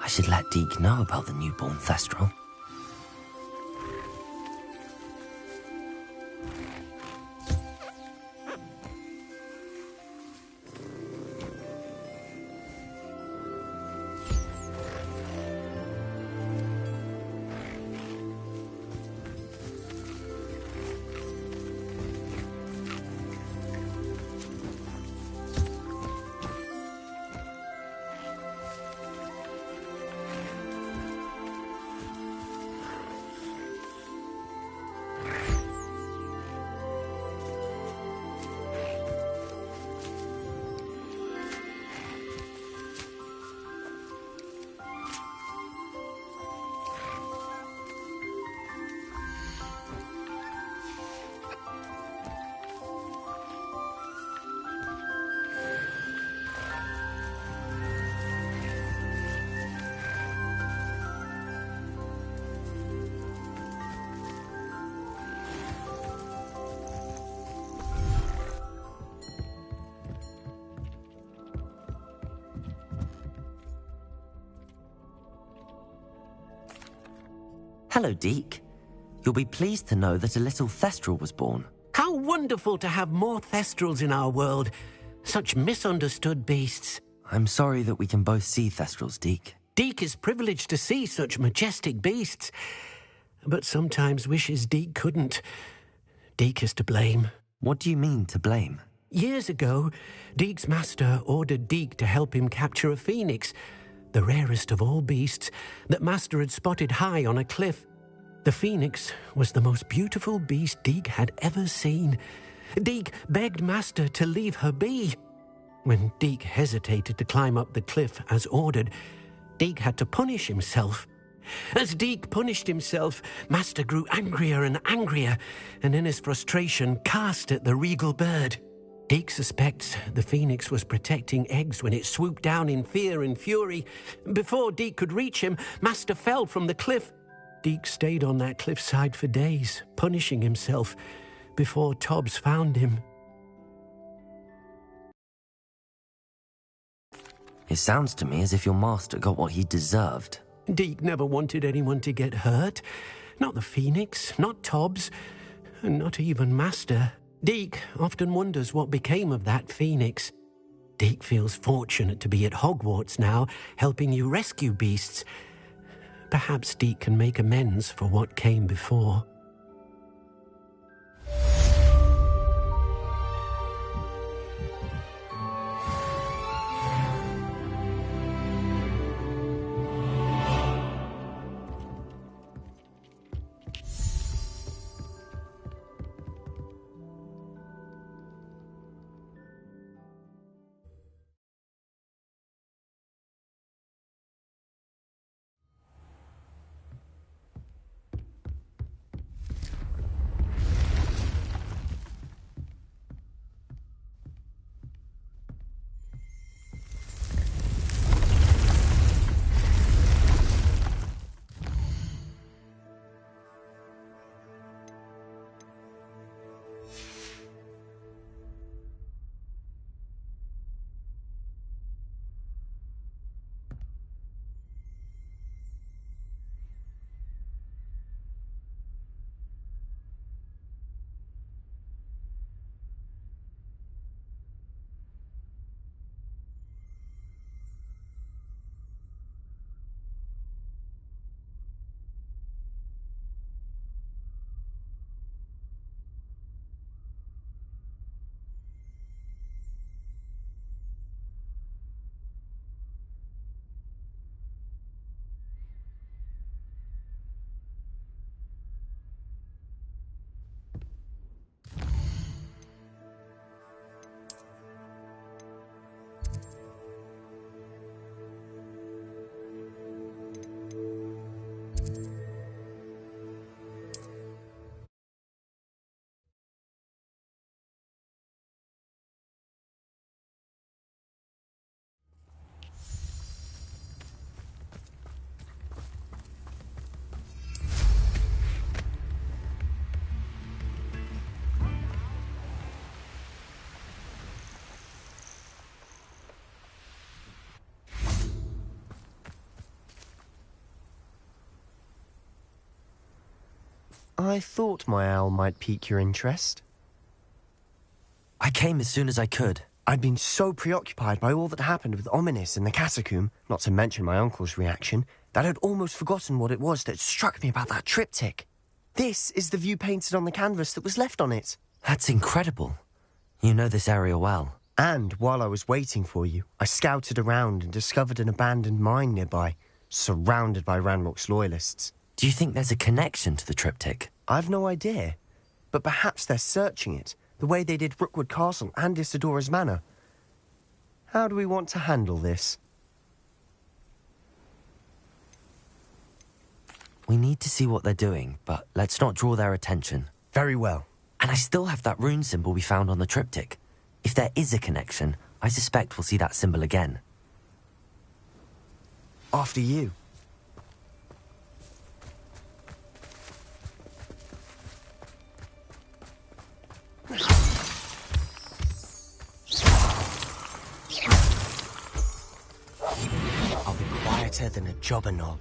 should let Deke know about the newborn Thestral. Hello, Deke. You'll be pleased to know that a little Thestral was born. How wonderful to have more Thestrals in our world. Such misunderstood beasts. I'm sorry that we can both see Thestrals, Deke. Deke is privileged to see such majestic beasts, but sometimes wishes Deke couldn't. Deke is to blame. What do you mean, to blame? Years ago, Deke's master ordered Deke to help him capture a phoenix, the rarest of all beasts, that Master had spotted high on a cliff. The phoenix was the most beautiful beast Deke had ever seen. Deke begged Master to leave her be. When Deke hesitated to climb up the cliff as ordered, Deke had to punish himself. As Deke punished himself, Master grew angrier and angrier, and in his frustration cast at the regal bird. Deke suspects the phoenix was protecting eggs when it swooped down in fear and fury. Before Deke could reach him, Master fell from the cliff. Deke stayed on that cliffside for days, punishing himself, before Tobbs found him. It sounds to me as if your master got what he deserved. Deke never wanted anyone to get hurt. Not the phoenix, not Tobbs, and not even Master. Deke often wonders what became of that phoenix. Deke feels fortunate to be at Hogwarts now, helping you rescue beasts. Perhaps Deke can make amends for what came before. I thought my owl might pique your interest. I came as soon as I could. I'd been so preoccupied by all that happened with Ominis in the catacomb, not to mention my uncle's reaction, that I'd almost forgotten what it was that struck me about that triptych. This is the view painted on the canvas that was left on it. That's incredible. You know this area well. And while I was waiting for you, I scouted around and discovered an abandoned mine nearby, surrounded by Ranrock's loyalists. Do you think there's a connection to the triptych? I've no idea, but perhaps they're searching it, the way they did Rookwood Castle and Isidora's Manor. How do we want to handle this? We need to see what they're doing, but let's not draw their attention. Very well. And I still have that rune symbol we found on the triptych. If there is a connection, I suspect we'll see that symbol again. After you. I'll be quieter than a jobber knob.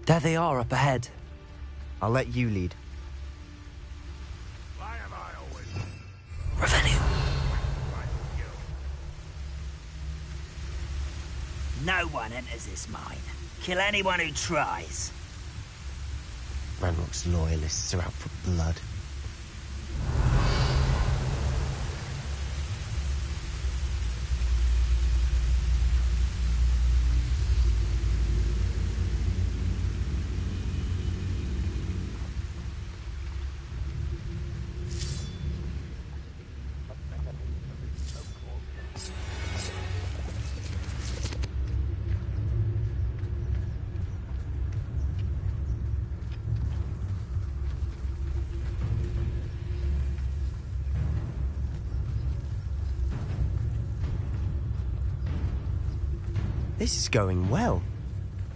There they are, up ahead. I'll let you lead. Why have I always Revenue. No one enters this mine. Kill anyone who tries. Ranrock's loyalists are out for blood. This is going well.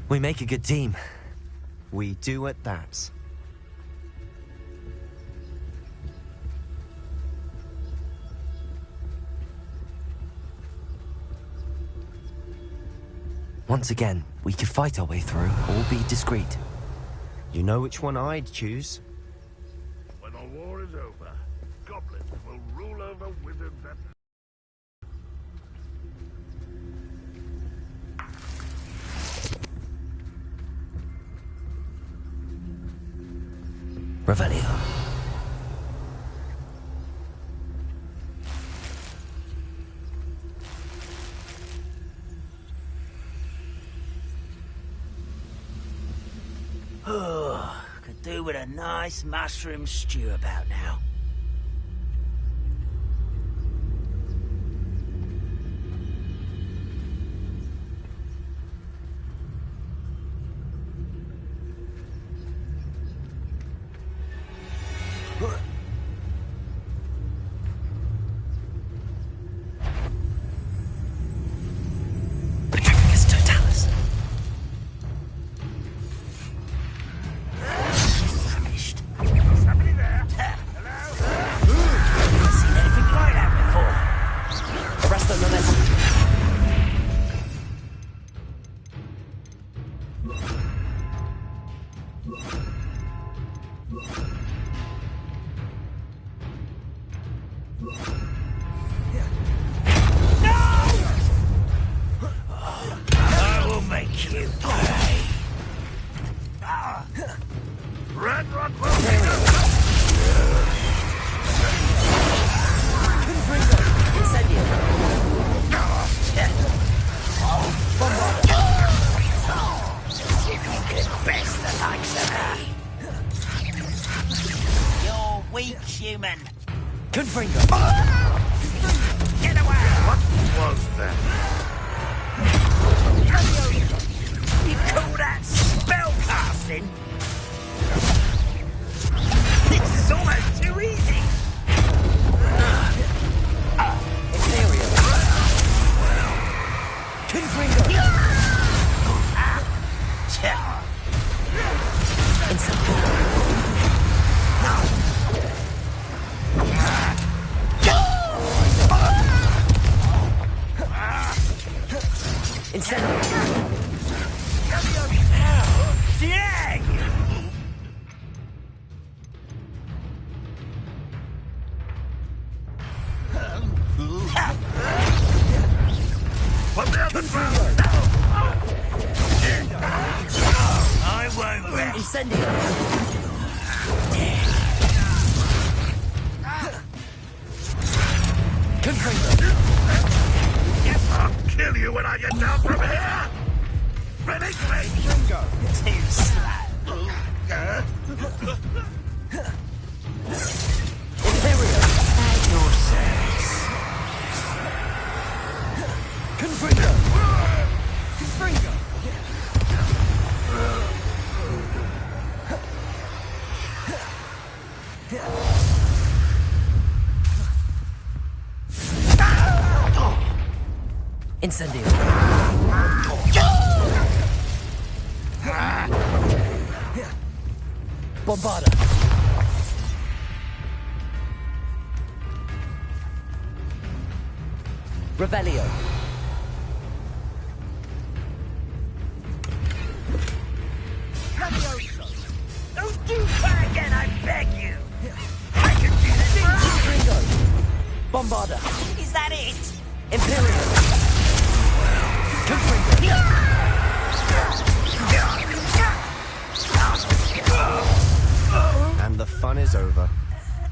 We make a good team. We do at that. Once again, we could fight our way through, or be discreet. You know which one I'd choose. When the war is over, goblins will rule over wizards and... Revelio. Could do with a nice mushroom stew about now. Petrificus totalis. Famished. Somebody there? Hello? Never seen anything like that before. Arrest them, Melissa. I will make you pay. Ranrock will take us! If you could best the likes of me. You're weak, human. Confringo. Get away! What was that? You call that spell casting? This is almost too easy. Ethereal. Confringo. Incendio. Incendio! Confringo! I'll kill you when I get down from here! Ready, Bingo! Too slack. Imperio! At your service. Confringo! Confringo! Incendio! Bombarda! Revelio! Don't do that again, I beg you! I can do this! Confringo! Bombarda! Is that it? Imperial! Confringo! And the fun is over.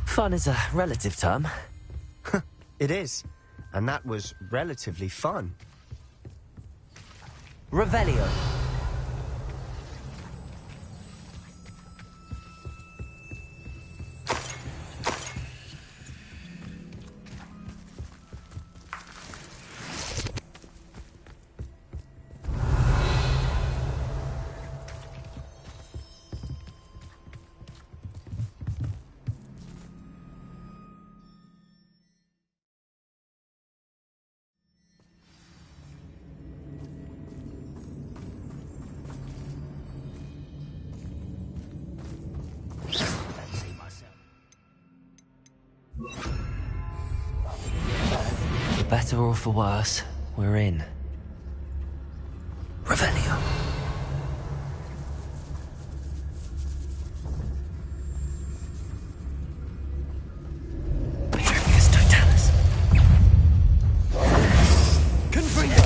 Fun is a relative term. It is. And that was relatively fun. Revelio! For better or for worse, we're in. Revelio. Petrificus Totalis. Confringo.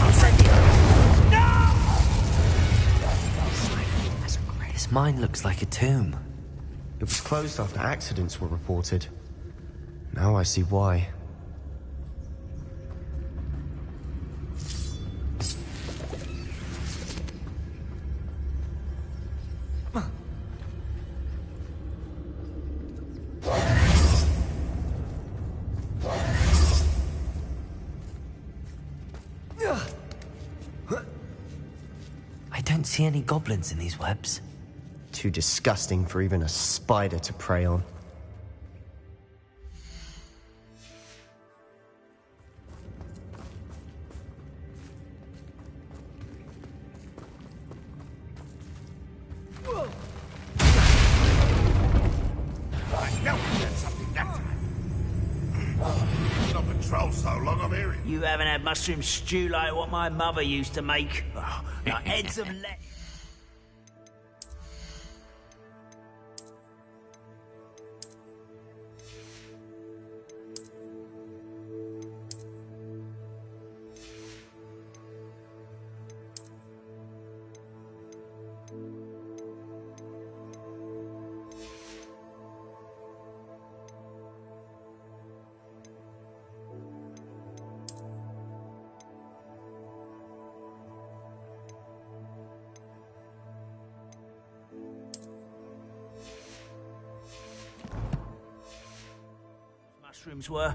Incendio. This mine looks like a tomb. It was closed after accidents were reported. Now I see why. I don't see any goblins in these webs. Too disgusting for even a spider to prey on. I know we did something that time. Not patrol so long, I'm hearing. You haven't had mushroom stew like what my mother used to make. Oh, now heads of let. Mushrooms were.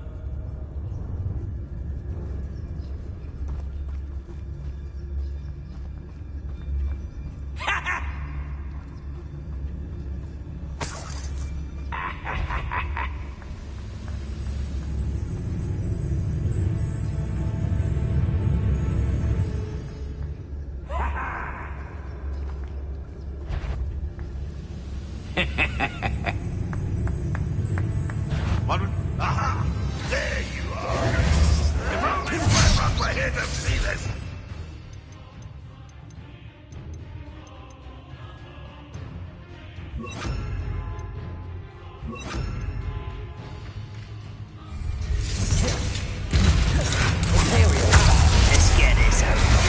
Aha! There you are! If only my were here to see this! Let's get this over.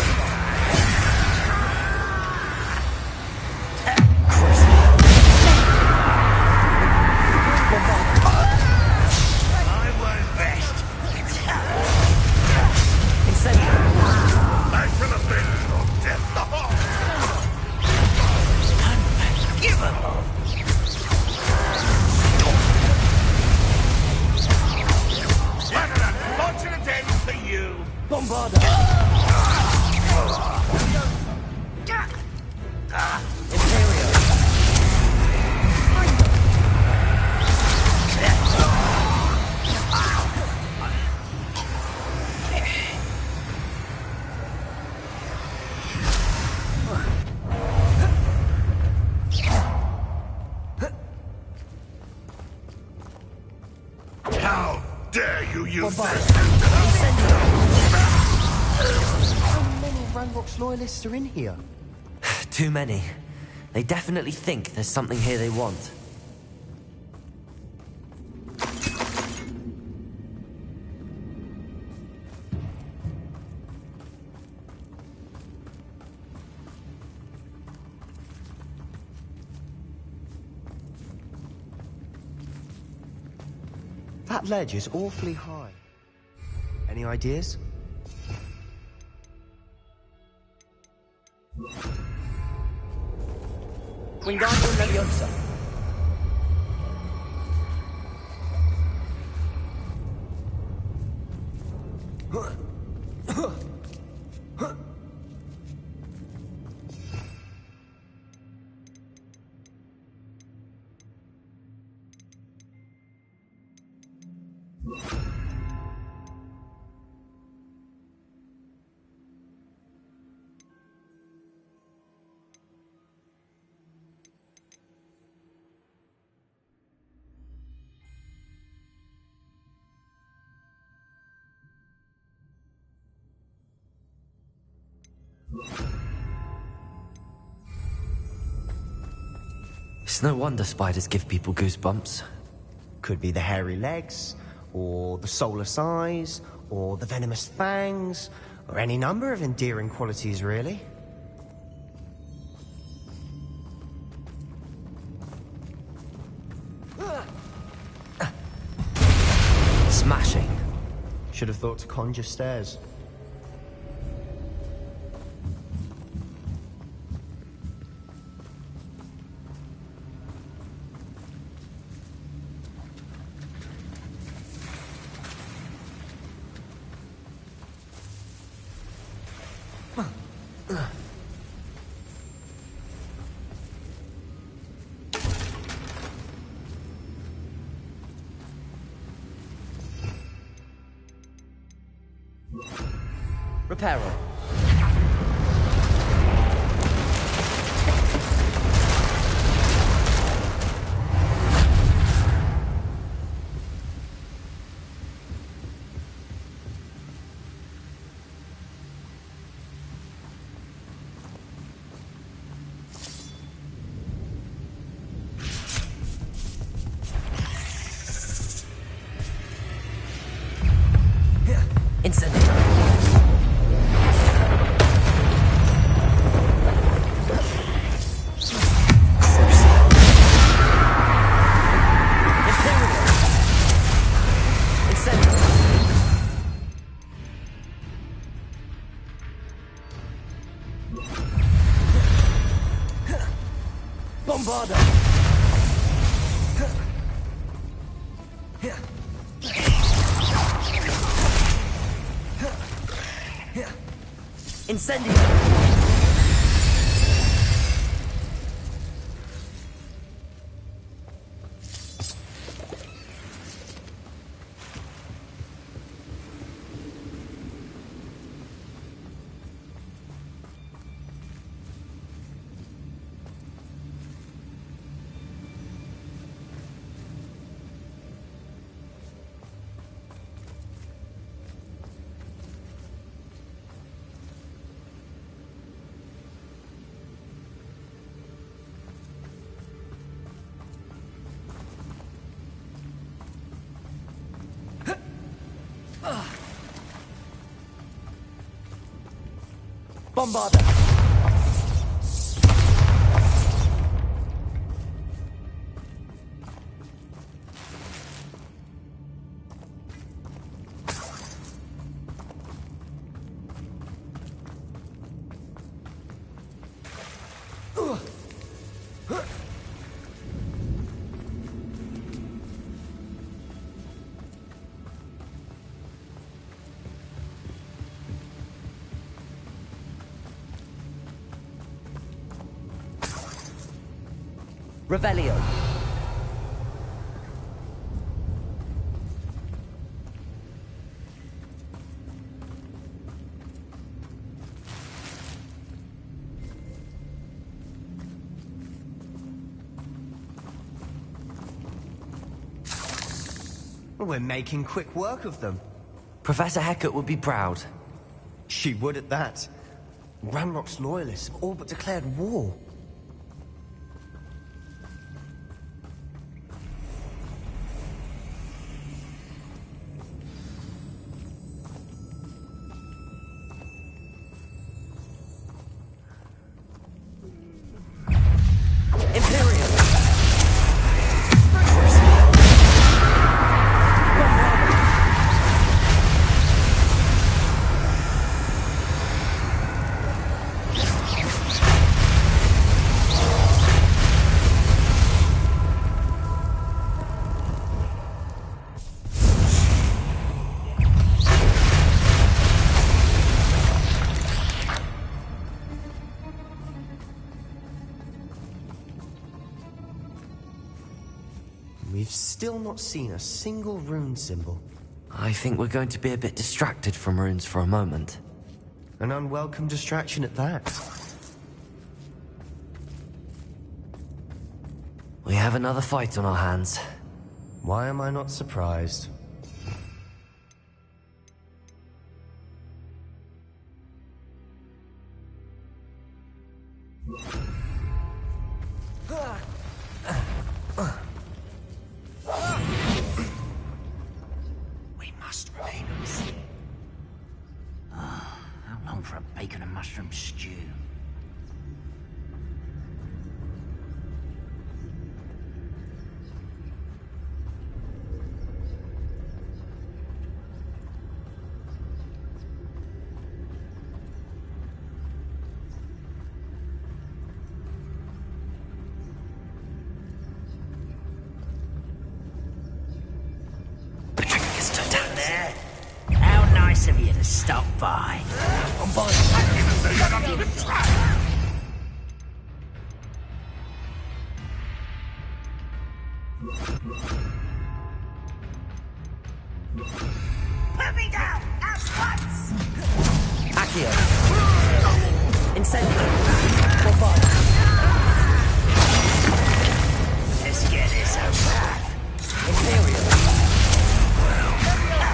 Cross Fortunate end for you. Bombarda! Imperio! How dare you use this? How many Ranrock's loyalists are in here? Too many. They definitely think there's something here they want. That ledge is awfully high. Any ideas? Wingardium Leviosa. It's no wonder spiders give people goosebumps. Could be the hairy legs, or the soulless eyes, or the venomous fangs, or any number of endearing qualities, really. Smashing. Should have thought to conjure stairs. Reparo. Incendio. Bombarda! Incendio. Bombarda! Revelio. We're making quick work of them. Professor Hecat would be proud. She would at that. Ranrock's loyalists have all but declared war. We've still not seen a single rune symbol. I think we're going to be a bit distracted from runes for a moment. An unwelcome distraction at that. We have another fight on our hands. Why am I not surprised? We must remain unseen. How long for a bacon and mushroom stew? How nice of you to stop by. Put me down at once! Accio. Incendio. Bombard. Let's get this over. Imperial.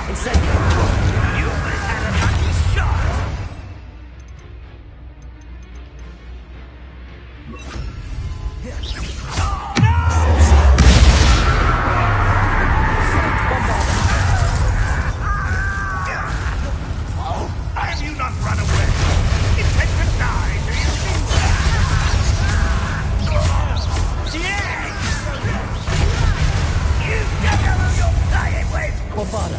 Incendio. You had a lucky shot! Have you not run away? Intend to die, do you think? Yes! You don't know who you're playing with! Bombarda.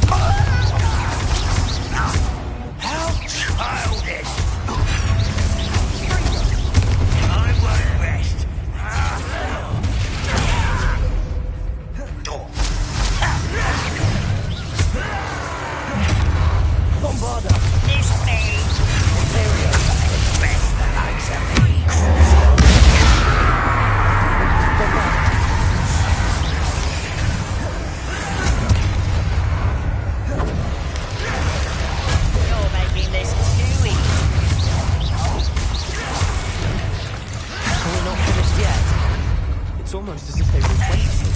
How childish! I won't rest. Bombarda. This me! Imperial. The best that likes of me. Bombarda. You're making this too easy. We're not finished yet. It's almost as if they were waiting.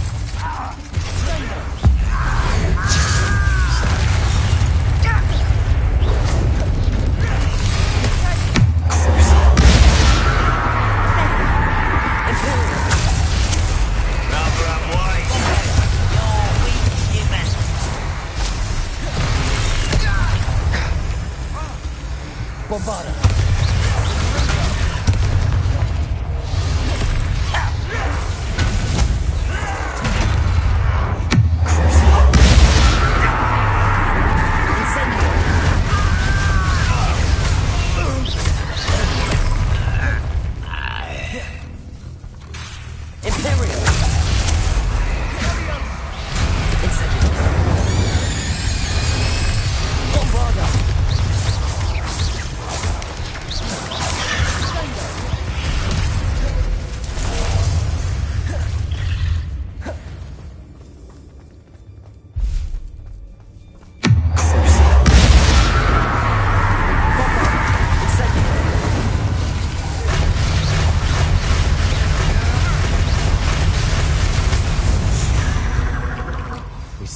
Rather unwise. You're weak, human. Bombarda. Incendio. Imperial. Incendio. Bombarda.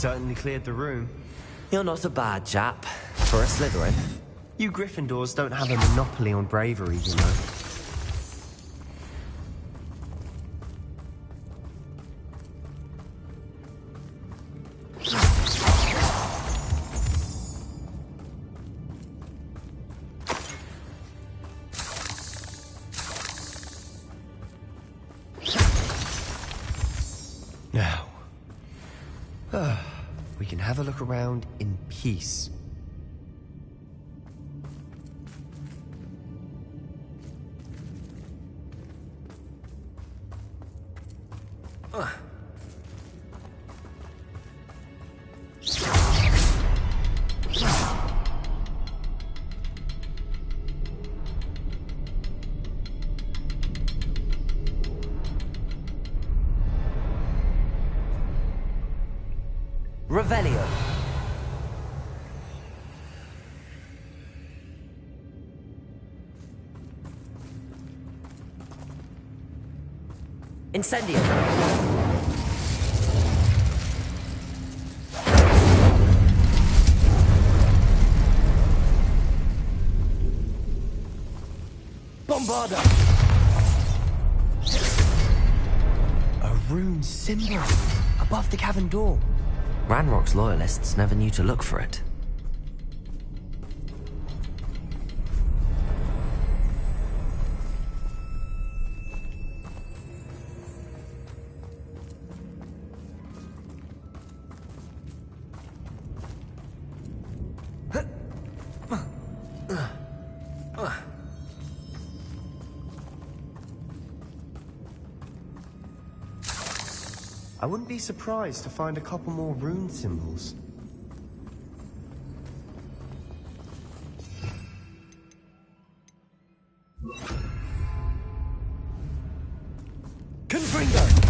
certainly cleared the room. You're not a bad chap. For a Slytherin. You Gryffindors don't have a monopoly on bravery, you know. Now, we can have a look around in peace. Revelio. Incendio. Bombarda. A rune symbol above the cavern door. Ranrock's loyalists never knew to look for it. I wouldn't be surprised to find a couple more rune symbols. Confringo!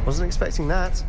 Wasn't expecting that.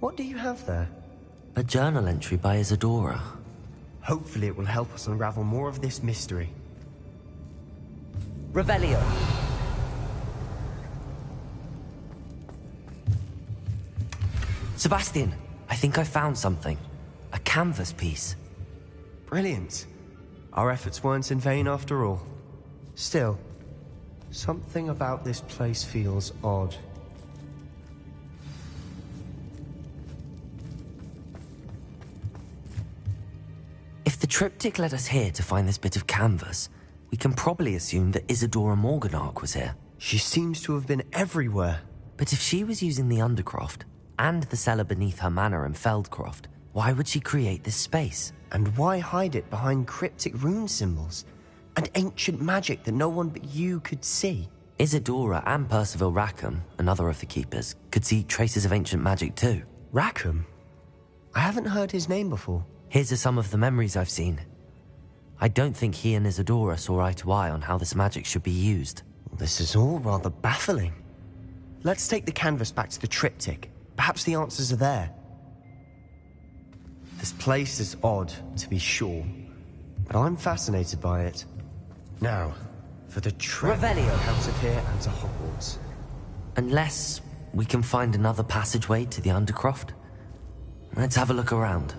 What do you have there? A journal entry by Isadora. Hopefully it will help us unravel more of this mystery. Revelio. Sebastian, I think I found something. A canvas piece. Brilliant. Our efforts weren't in vain after all. Still, something about this place feels odd. If the triptych led us here to find this bit of canvas, we can probably assume that Isadora Morganach was here. She seems to have been everywhere. But if she was using the Undercroft, and the cellar beneath her manor in Feldcroft, why would she create this space? And why hide it behind cryptic rune symbols? And ancient magic that no one but you could see? Isadora and Percival Rackham, another of the Keepers, could see traces of ancient magic too. Rackham? I haven't heard his name before. Here's are some of the memories I've seen. I don't think he and Isadora saw eye to eye on how this magic should be used. This is all rather baffling. Let's take the canvas back to the triptych. Perhaps the answers are there. This place is odd, to be sure, but I'm fascinated by it. Now, for the trek Revelio. out of here and to Hogwarts. Unless we can find another passageway to the Undercroft. Let's have a look around.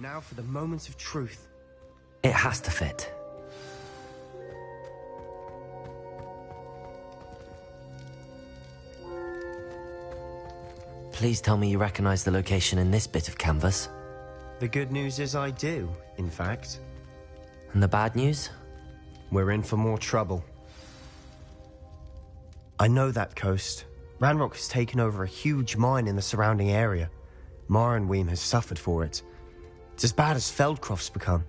now for the moment of truth. It has to fit. Please tell me you recognize the location in this bit of canvas. The good news is I do, in fact. And the bad news? We're in for more trouble. I know that coast. Ranrock has taken over a huge mine in the surrounding area. Marenweem has suffered for it. It's as bad as Feldcroft's become.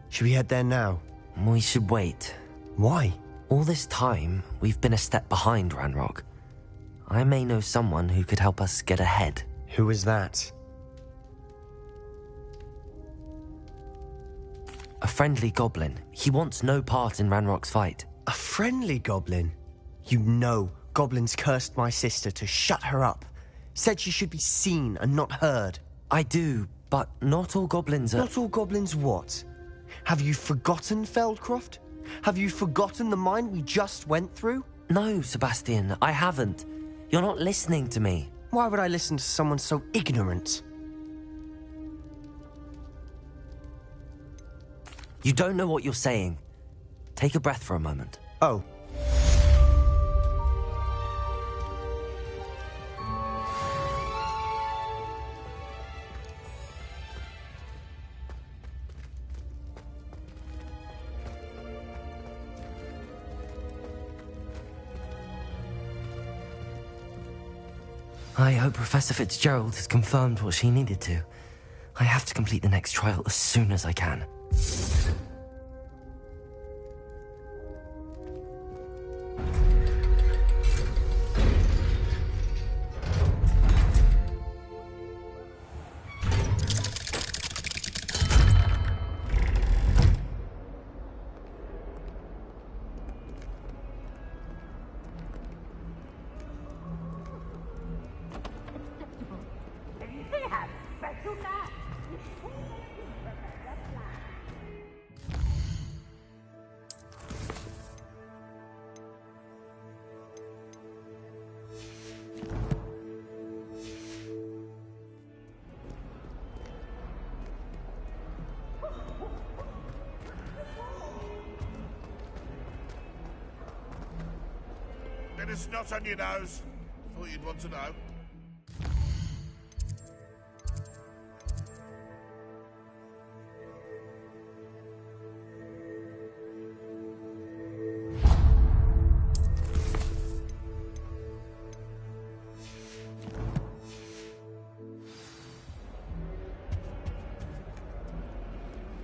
Should we head there now? We should wait. Why? All this time, we've been a step behind Ranrock. I may know someone who could help us get ahead. Who is that? A friendly goblin. He wants no part in Ranrock's fight. A friendly goblin? You know goblins cursed my sister to shut her up. Said she should be seen and not heard. I do, but not all goblins are... Not all goblins what? Have you forgotten Feldcroft? Have you forgotten the mine we just went through? No, Sebastian, I haven't. You're not listening to me. Why would I listen to someone so ignorant? You don't know what you're saying. Take a breath for a moment. Oh. I hope Professor Fitzgerald has confirmed what she needed to. I have to complete the next trial as soon as I can. Bit of snot on your nose. Thought you'd want to know.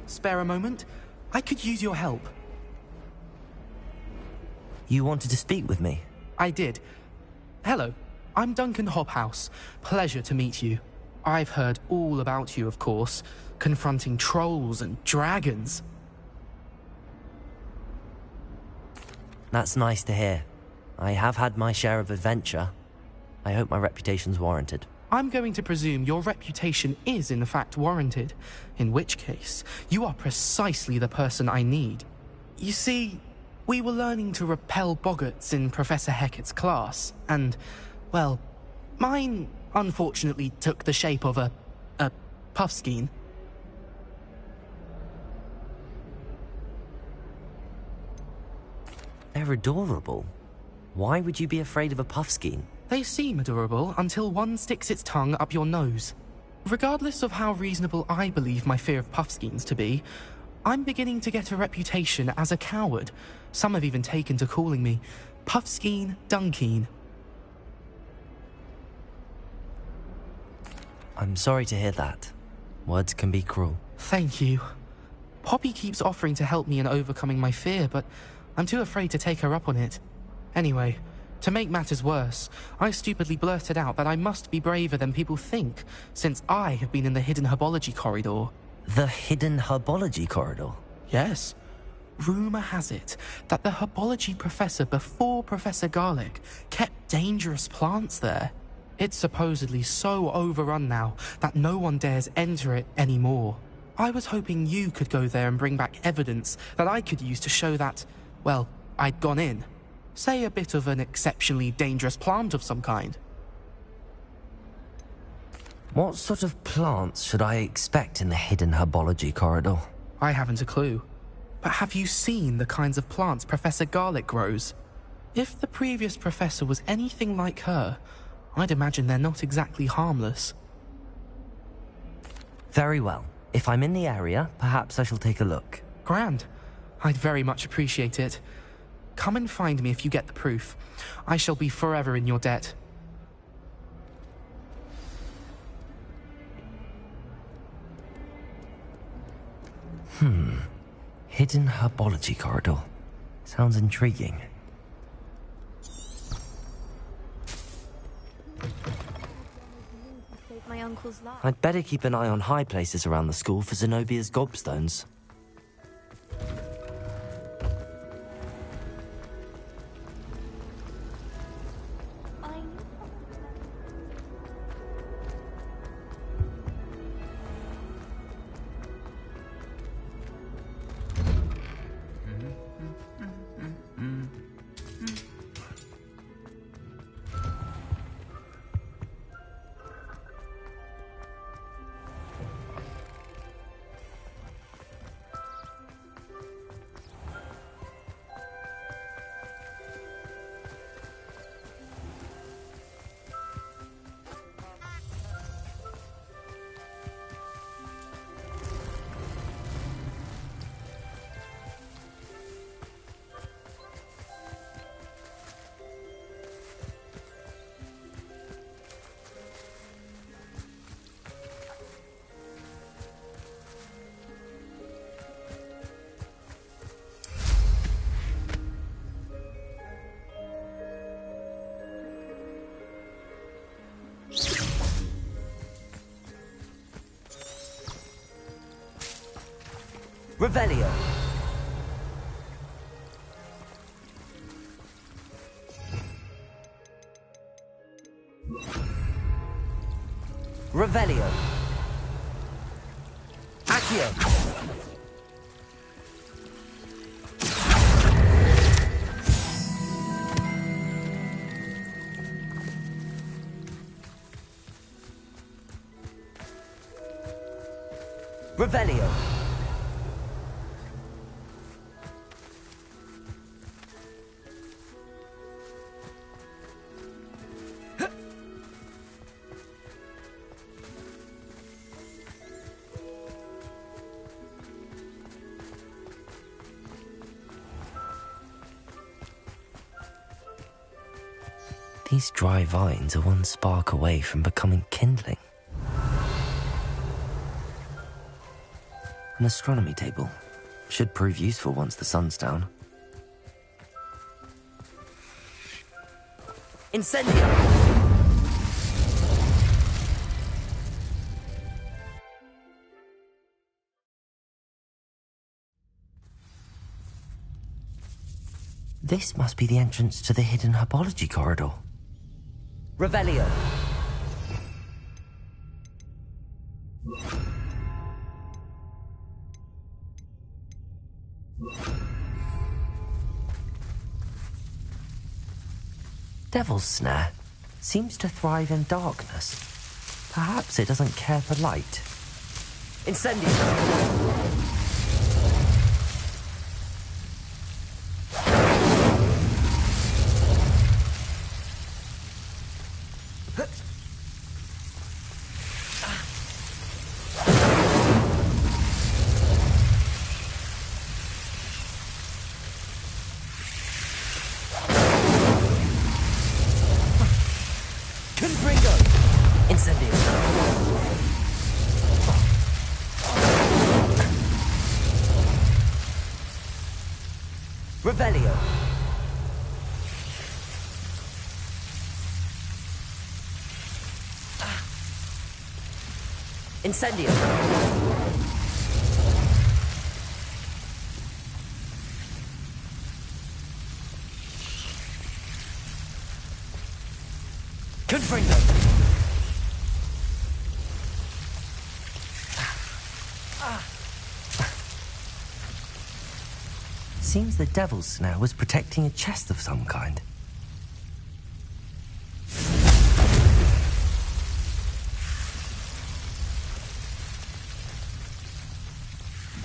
Spare a moment? I could use your help. You wanted to speak with me? I did. Hello, I'm Duncan Hobhouse. Pleasure to meet you. I've heard all about you, of course, confronting trolls and dragons. That's nice to hear. I have had my share of adventure. I hope my reputation's warranted. I'm going to presume your reputation is in fact warranted, in which case, you are precisely the person I need. You see, we were learning to repel boggarts in Professor Hecat's class, and, well, mine unfortunately took the shape of a puffskein. They're adorable. Why would you be afraid of a puffskein? They seem adorable until one sticks its tongue up your nose. Regardless of how reasonable I believe my fear of puffskeins to be, I'm beginning to get a reputation as a coward. Some have even taken to calling me Puffskein Dunkeen. I'm sorry to hear that. Words can be cruel. Thank you. Poppy keeps offering to help me in overcoming my fear, but I'm too afraid to take her up on it. Anyway, to make matters worse, I stupidly blurted out that I must be braver than people think, since I have been in the hidden herbology corridor. The hidden herbology corridor? Yes. Rumour has it that the herbology professor before Professor Garlic kept dangerous plants there. It's supposedly so overrun now that no one dares enter it anymore. I was hoping you could go there and bring back evidence that I could use to show that, well, I'd gone in. Say a bit of an exceptionally dangerous plant of some kind. What sort of plants should I expect in the hidden herbology corridor? I haven't a clue. But have you seen the kinds of plants Professor Garlic grows? If the previous professor was anything like her, I'd imagine they're not exactly harmless. Very well. If I'm in the area, perhaps I shall take a look. Grand. I'd very much appreciate it. Come and find me if you get the proof. I shall be forever in your debt. Hidden herbology corridor. Sounds intriguing. My uncle's life. I'd better keep an eye on high places around the school for Zenobia's gobstones. Revelio. Revelio. Accio. Revelio. These dry vines are one spark away from becoming kindling. An astronomy table. Should prove useful once the sun's down. Incendio! This must be the entrance to the hidden herbology corridor. Revelio. Devil's Snare seems to thrive in darkness. Perhaps it doesn't care for light. Incendio! Revelio. Incendio. Confringo. Seems the Devil's Snare was protecting a chest of some kind.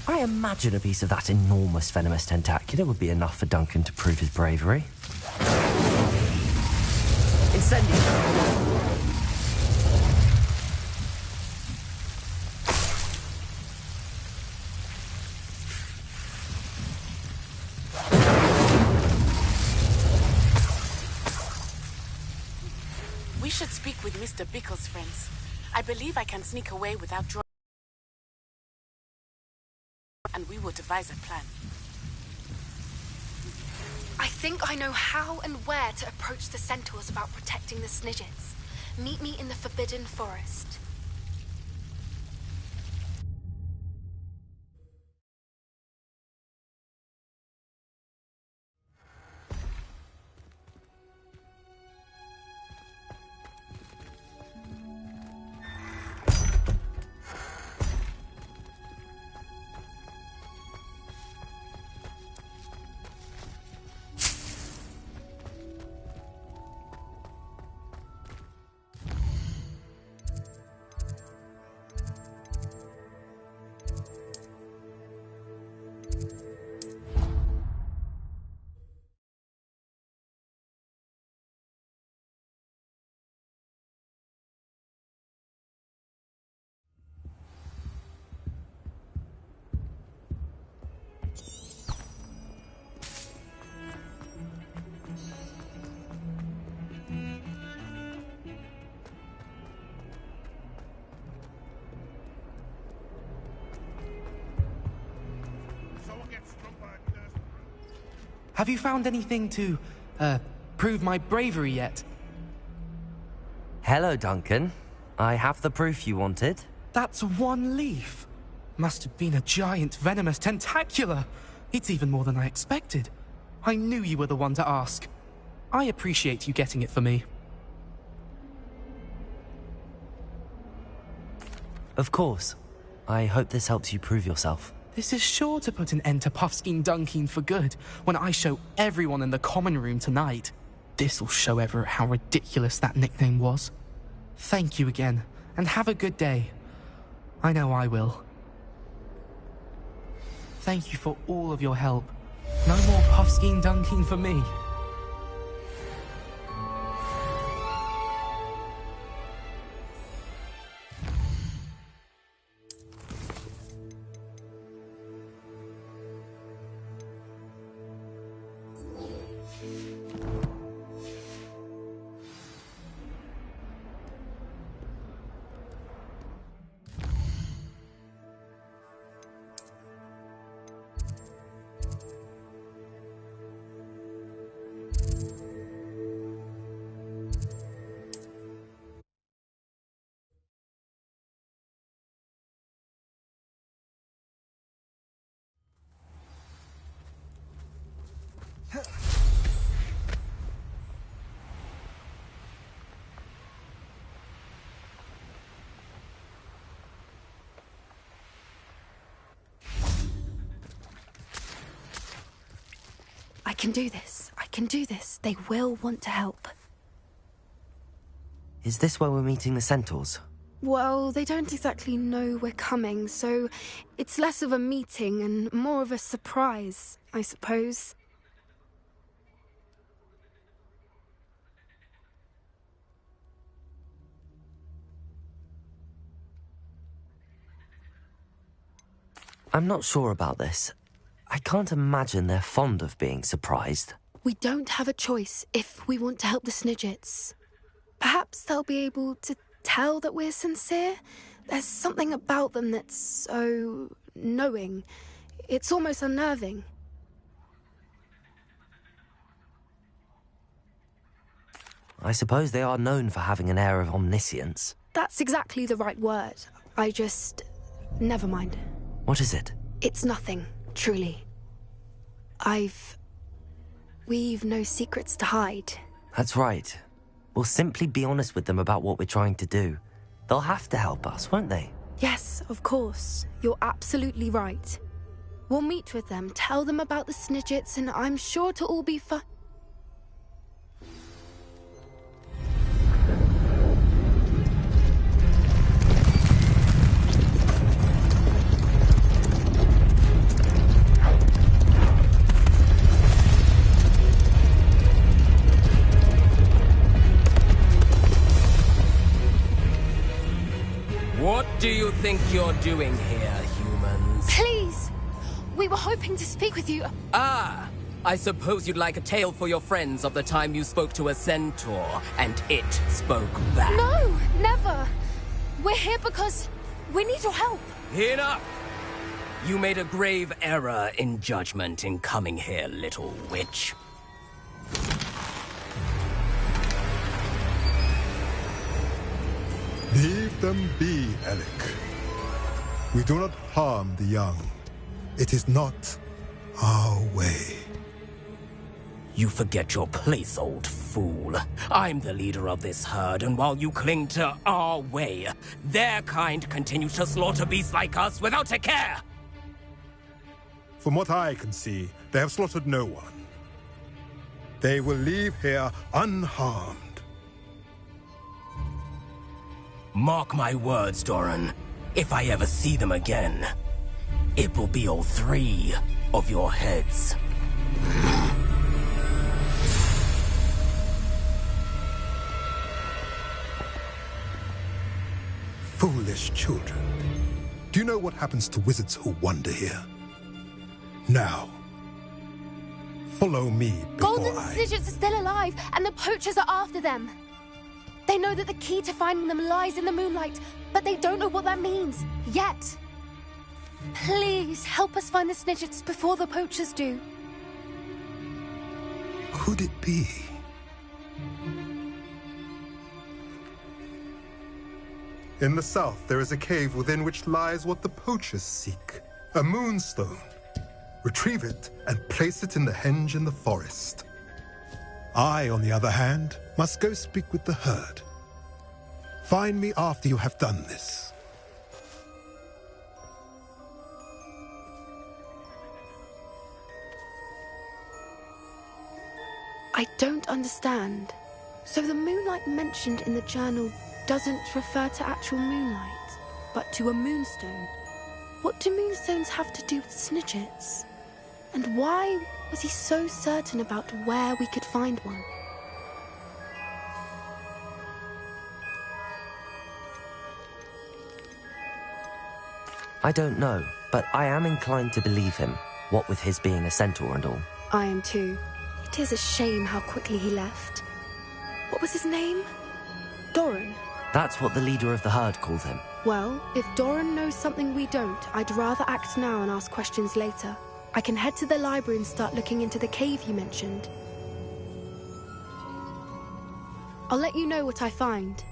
I imagine a piece of that enormous venomous tentacular would be enough for Duncan to prove his bravery. Incendio! We should speak with Mr. Bickle's friends. I believe I can sneak away without drawing, and we will devise a plan. I think I know how and where to approach the centaurs about protecting the Snidgets. Meet me in the Forbidden Forest. Have you found anything to, prove my bravery yet? Hello, Duncan. I have the proof you wanted. That's one leaf. Must have been a giant venomous tentacula. It's even more than I expected. I knew you were the one to ask. I appreciate you getting it for me. Of course. I hope this helps you prove yourself. This is sure to put an end to Puffskein Dunkeen for good when I show everyone in the common room tonight. This'll show Everett how ridiculous that nickname was. Thank you again, and have a good day. I know I will. Thank you for all of your help. No more Puffskein Dunkeen for me. I can do this. I can do this. They will want to help. Is this where we're meeting the centaurs? Well, they don't exactly know we're coming, so it's less of a meeting and more of a surprise, I suppose. I'm not sure about this. I can't imagine they're fond of being surprised. We don't have a choice if we want to help the Snidgets. Perhaps they'll be able to tell that we're sincere. There's something about them that's so knowing. It's almost unnerving. I suppose they are known for having an air of omniscience. That's exactly the right word. Never mind. What is it? It's nothing, truly. We've no secrets to hide. That's right. We'll simply be honest with them about what we're trying to do. They'll have to help us, won't they? Yes, of course. You're absolutely right. We'll meet with them, tell them about the Snidgets, and I'm sure to all be fine. you're doing here, humans? Please! We were hoping to speak with you. Ah! I suppose you'd like a tale for your friends of the time you spoke to a centaur, and it spoke back. No, never. We're here because we need your help. Enough! You made a grave error in judgment in coming here, little witch. Leave them be, Alec. We do not harm the young. It is not our way. You forget your place, old fool. I'm the leader of this herd, and while you cling to our way, their kind continue to slaughter beasts like us without a care! From what I can see, they have slaughtered no one. They will leave here unharmed. Mark my words, Doran. If I ever see them again, it will be all 3 of your heads. Foolish children. Do you know what happens to wizards who wander here? Now, follow me before Golden Snidgets are still alive, and the poachers are after them. They know that the key to finding them lies in the moonlight, but they don't know what that means, yet. Please, help us find the Snidgets before the poachers do. Could it be? In the south, there is a cave within which lies what the poachers seek. A moonstone. Retrieve it and place it in the henge in the forest. I, on the other hand, must go speak with the herd. Find me after you have done this. I don't understand. So the moonlight mentioned in the journal doesn't refer to actual moonlight, but to a moonstone. What do moonstones have to do with Snidgets? And why was he so certain about where we could find one? I don't know, but I am inclined to believe him, what with his being a centaur and all. I am too. It is a shame how quickly he left. What was his name? Doran. That's what the leader of the herd called him. Well, if Doran knows something we don't, I'd rather act now and ask questions later. I can head to the library and start looking into the cave you mentioned. I'll let you know what I find.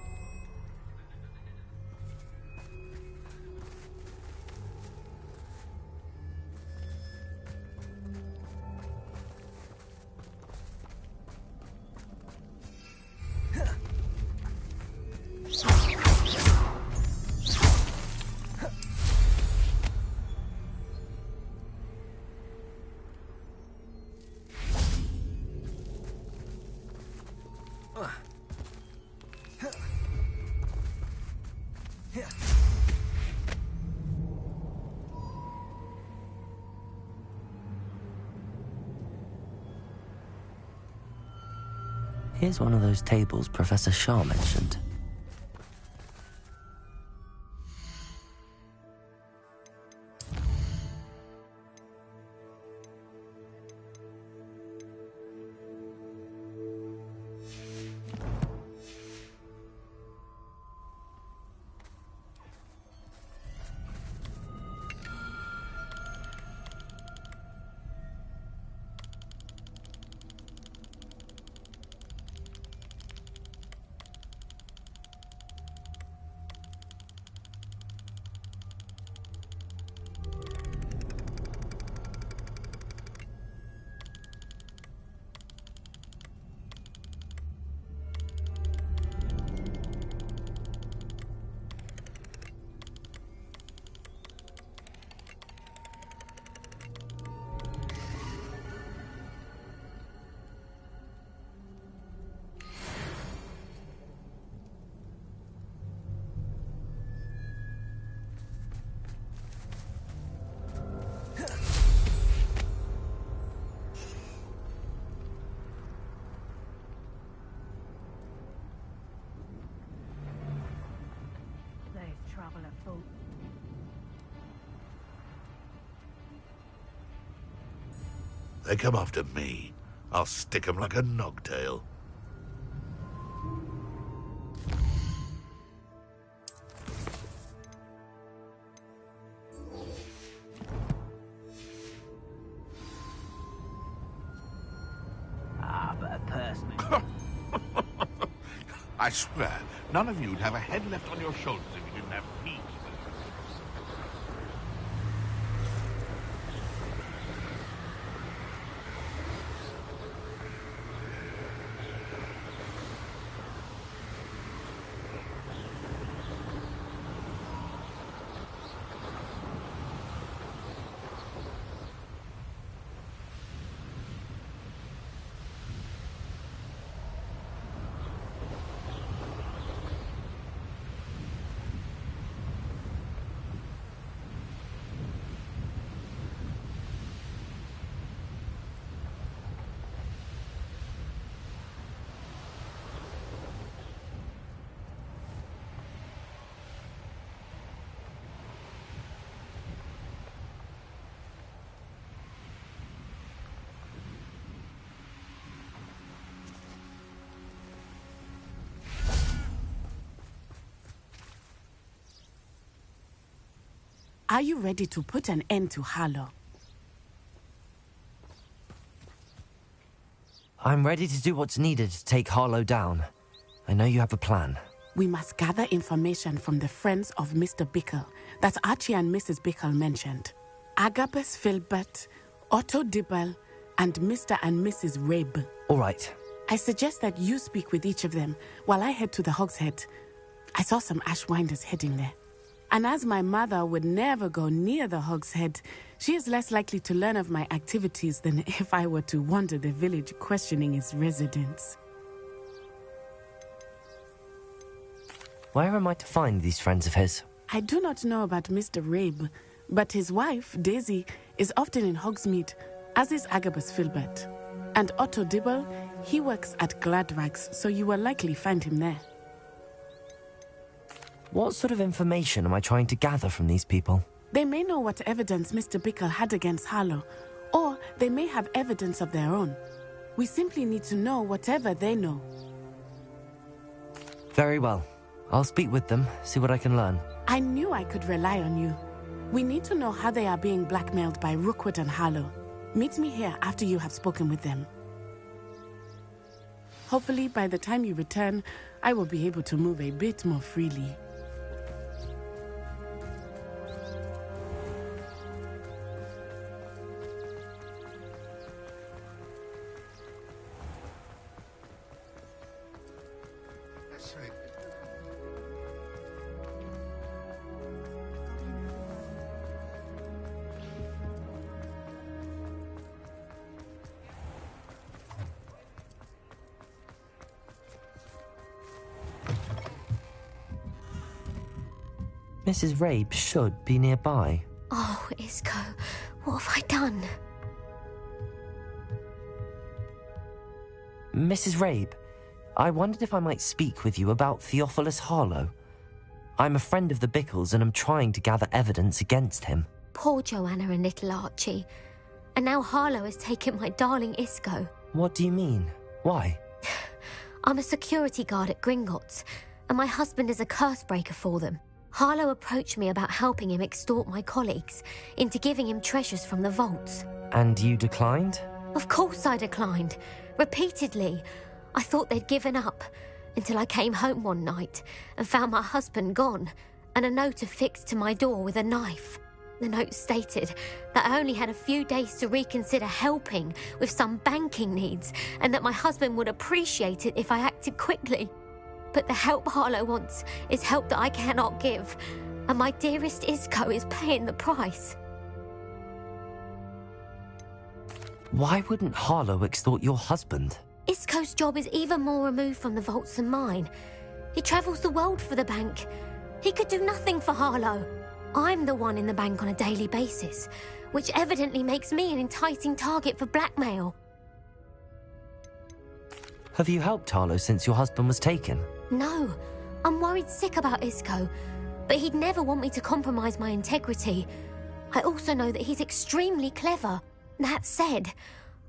Here's one of those tables Professor Shah mentioned. They come after me. I'll stick 'em like a nogtail. But personally... I swear, none of you'd have a head left on your shoulders if you didn't have me. Are you ready to put an end to Harlow? I'm ready to do what's needed to take Harlow down. I know you have a plan. We must gather information from the friends of Mr. Bickle that Archie and Mrs. Bickle mentioned. Agabus Filbert, Otto Dibble, and Mr. and Mrs. Rabe. All right. I suggest that you speak with each of them while I head to the Hog's Head. I saw some Ashwinders heading there. And as my mother would never go near the Hog's Head, she is less likely to learn of my activities than if I were to wander the village questioning its residents. Where am I to find these friends of his? I do not know about Mr. Rabe, but his wife, Daisy, is often in Hogsmeade, as is Agabus Filbert. And Otto Dibble, he works at Gladrags, so you will likely find him there. What sort of information am I trying to gather from these people? They may know what evidence Mr. Bickle had against Harlow, or they may have evidence of their own. We simply need to know whatever they know. Very well. I'll speak with them, see what I can learn. I knew I could rely on you. We need to know how they are being blackmailed by Rookwood and Harlow. Meet me here after you have spoken with them. Hopefully, by the time you return, I will be able to move a bit more freely. Mrs. Rabe should be nearby. Oh, Isco, what have I done? Mrs. Rabe, I wondered if I might speak with you about Theophilus Harlow. I'm a friend of the Bickles and I'm trying to gather evidence against him. Poor Joanna and little Archie. And now Harlow has taken my darling Isco. What do you mean? Why? I'm a security guard at Gringotts, and my husband is a curse breaker for them. Harlow approached me about helping him extort my colleagues into giving him treasures from the vaults. And you declined? Of course I declined. Repeatedly. I thought they'd given up, until I came home one night and found my husband gone, and a note affixed to my door with a knife. The note stated that I only had a few days to reconsider helping with some banking needs, and that my husband would appreciate it if I acted quickly. But the help Harlow wants is help that I cannot give, and my dearest Isco is paying the price. Why wouldn't Harlow extort your husband? Isco's job is even more removed from the vaults than mine. He travels the world for the bank. He could do nothing for Harlow. I'm the one in the bank on a daily basis, which evidently makes me an enticing target for blackmail. Have you helped Harlow since your husband was taken? No, I'm worried sick about Isco, but he'd never want me to compromise my integrity. I also know that he's extremely clever. That said,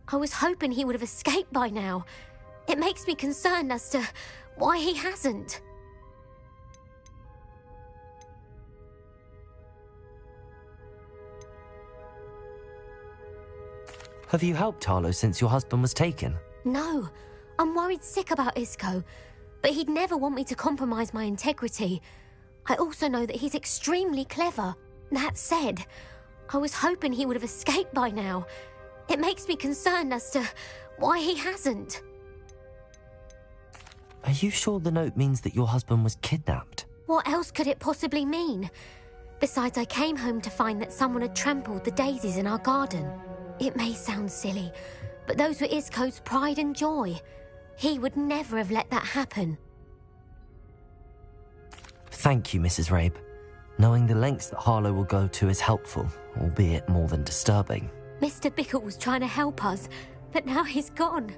I was hoping he would have escaped by now. It makes me concerned as to why he hasn't. Have you helped Harlow since your husband was taken? No, I'm worried sick about Isco, but he'd never want me to compromise my integrity. I also know that he's extremely clever. That said, I was hoping he would have escaped by now. It makes me concerned as to why he hasn't. Are you sure the note means that your husband was kidnapped? What else could it possibly mean? Besides, I came home to find that someone had trampled the daisies in our garden. It may sound silly, but those were Isco's pride and joy. He would never have let that happen. Thank you, Mrs. Rabe. Knowing the lengths that Harlow will go to is helpful, albeit more than disturbing. Mr. Bickle was trying to help us, but now he's gone.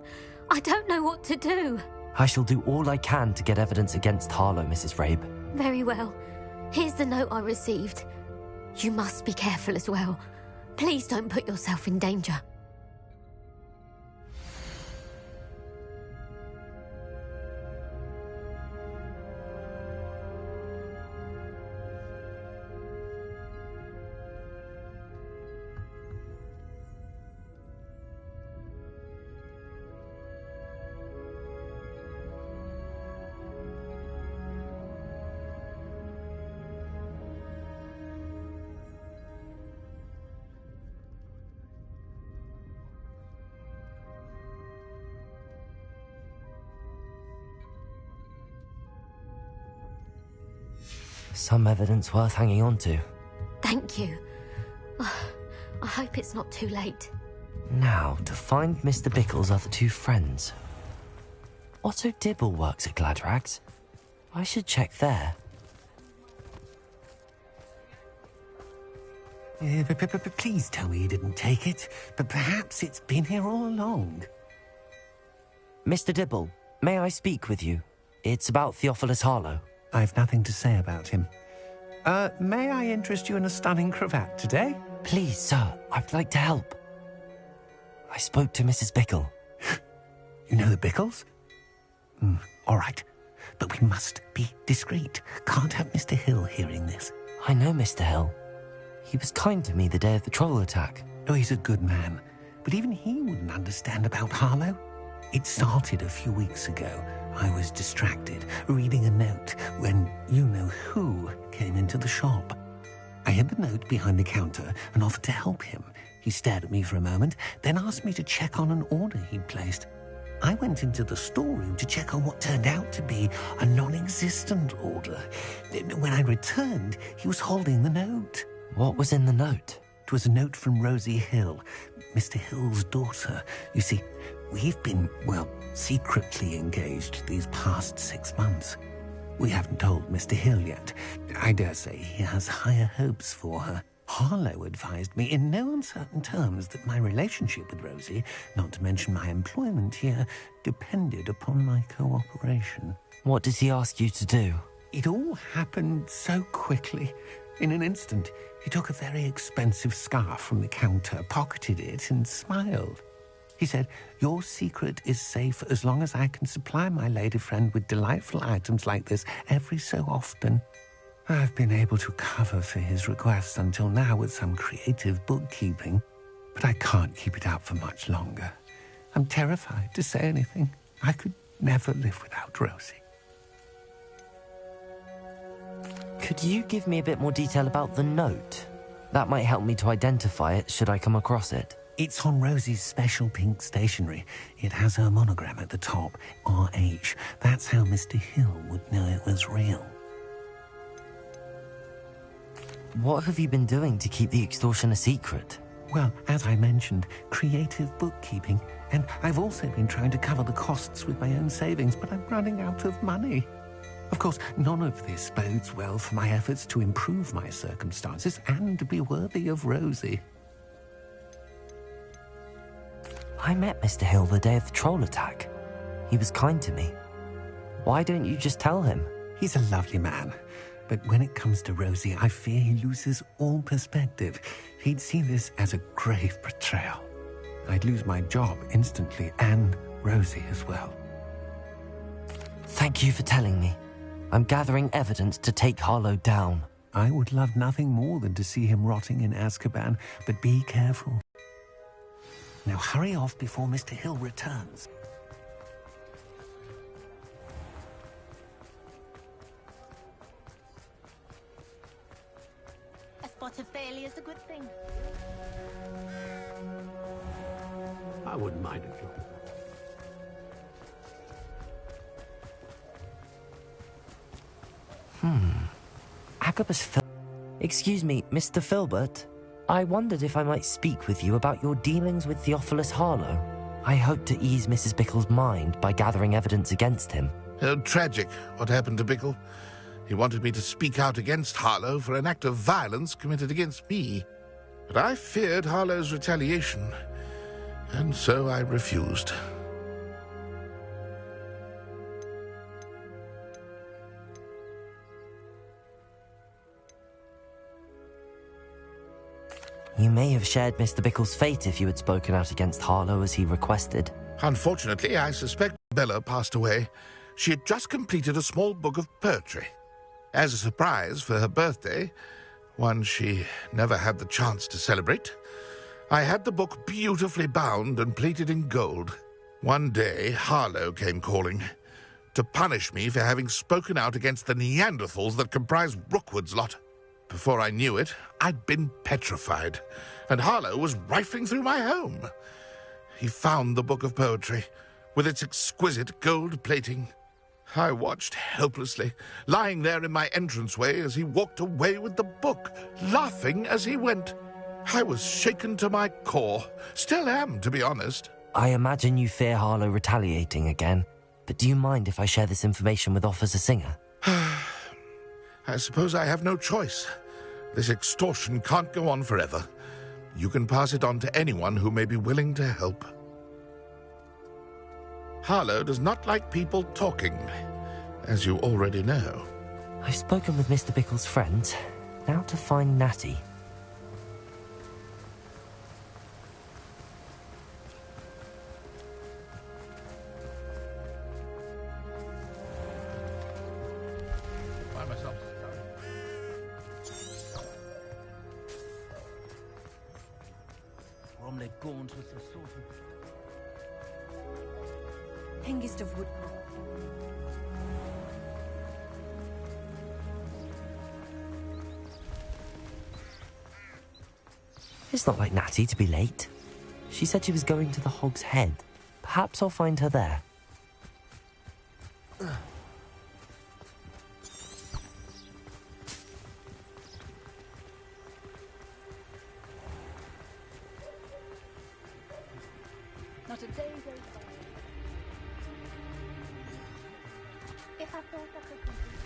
I don't know what to do. I shall do all I can to get evidence against Harlow, Mrs. Rabe. Very well. Here's the note I received. You must be careful as well. Please don't put yourself in danger. Some evidence worth hanging on to. Thank you. I hope it's not too late. Now, to find Mr. Bickle's other two friends. Otto Dibble works at Gladrags. I should check there. Please tell me you didn't take it, but perhaps it's been here all along. Mr. Dibble, may I speak with you? It's about Theophilus Harlow. I've nothing to say about him. May I interest you in a stunning cravat today? Please, sir, I'd like to help. I spoke to Mrs. Bickle. You know the Bickles? All right, but we must be discreet. Can't have Mr. Hill hearing this. I know Mr. Hill. He was kind to me the day of the troll attack. Oh, he's a good man, but even he wouldn't understand about Harlow. It started a few weeks ago. I was distracted, reading a note, when you-know-who came into the shop. I hid the note behind the counter and offered to help him. He stared at me for a moment, then asked me to check on an order he'd placed. I went into the storeroom to check on what turned out to be a non-existent order. When I returned, he was holding the note. What was in the note? It was a note from Rosie Hill, Mr. Hill's daughter. You see, we've been, secretly engaged these past 6 months. We haven't told Mr. Hill yet. I dare say he has higher hopes for her. Harlow advised me in no uncertain terms that my relationship with Rosie, not to mention my employment here, depended upon my cooperation. What did he ask you to do? It all happened so quickly. In an instant, he took a very expensive scarf from the counter, pocketed it, and smiled. He said, "Your secret is safe as long as I can supply my lady friend with delightful items like this every so often." I've been able to cover for his requests until now with some creative bookkeeping, but I can't keep it up for much longer. I'm terrified to say anything. I could never live without Rosie. Could you give me a bit more detail about the note? That might help me to identify it should I come across it. It's on Rosie's special pink stationery. It has her monogram at the top, RH. That's how Mr. Hill would know it was real. What have you been doing to keep the extortion a secret? Well, as I mentioned, creative bookkeeping. And I've also been trying to cover the costs with my own savings, but I'm running out of money. Of course, none of this bodes well for my efforts to improve my circumstances and to be worthy of Rosie. I met Mr. Hill the day of the troll attack. He was kind to me. Why don't you just tell him? He's a lovely man. But when it comes to Rosie, I fear he loses all perspective. He'd see this as a grave betrayal. I'd lose my job instantly, and Rosie as well. Thank you for telling me. I'm gathering evidence to take Harlow down. I would love nothing more than to see him rotting in Azkaban, but be careful. Now hurry off before Mr. Hill returns. A spot of failure is a good thing. I wouldn't mind a job. Agabus Excuse me, Mr. Filbert. I wondered if I might speak with you about your dealings with Theophilus Harlow. I hope to ease Mrs. Bickle's mind by gathering evidence against him. Tragic, what happened to Bickle. He wanted me to speak out against Harlow for an act of violence committed against me. But I feared Harlow's retaliation, and so I refused. You may have shared Mr. Bickle's fate if you had spoken out against Harlow as he requested. Unfortunately, I suspect Bella passed away. She had just completed a small book of poetry. As a surprise for her birthday, one she never had the chance to celebrate, I had the book beautifully bound and plated in gold. One day, Harlow came calling to punish me for having spoken out against the Neanderthals that comprise Rookwood's lot. Before I knew it, I'd been petrified, and Harlow was rifling through my home. He found the book of poetry, with its exquisite gold plating. I watched helplessly, lying there in my entranceway as he walked away with the book, laughing as he went. I was shaken to my core. Still am, to be honest. I imagine you fear Harlow retaliating again, but do you mind if I share this information with Officer Singer? I suppose I have no choice. This extortion can't go on forever. You can pass it on to anyone who may be willing to help. Harlow does not like people talking, as you already know. I've spoken with Mr. Bickle's friends. Now to find Natty. Gaunt was a sort of Hengist of Wood. It's not like Natty to be late. She said she was going to the Hog's Head. Perhaps I'll find her there. Not a day goes by. If I thought I could complete.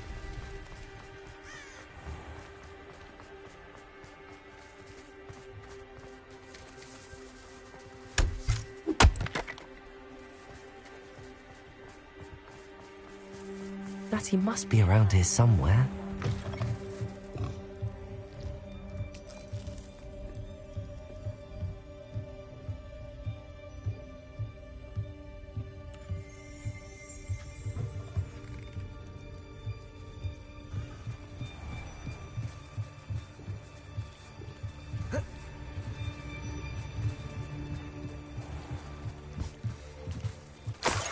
Natty must be around here somewhere.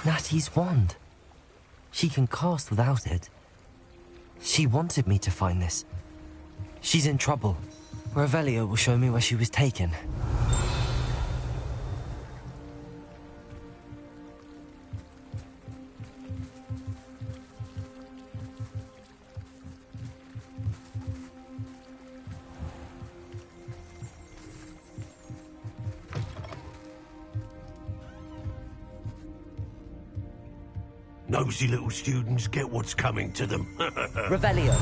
Natty's wand. She can cast without it. She wanted me to find this. She's in trouble. Revelio will show me where she was taken. Nosy little students get what's coming to them. Revelio.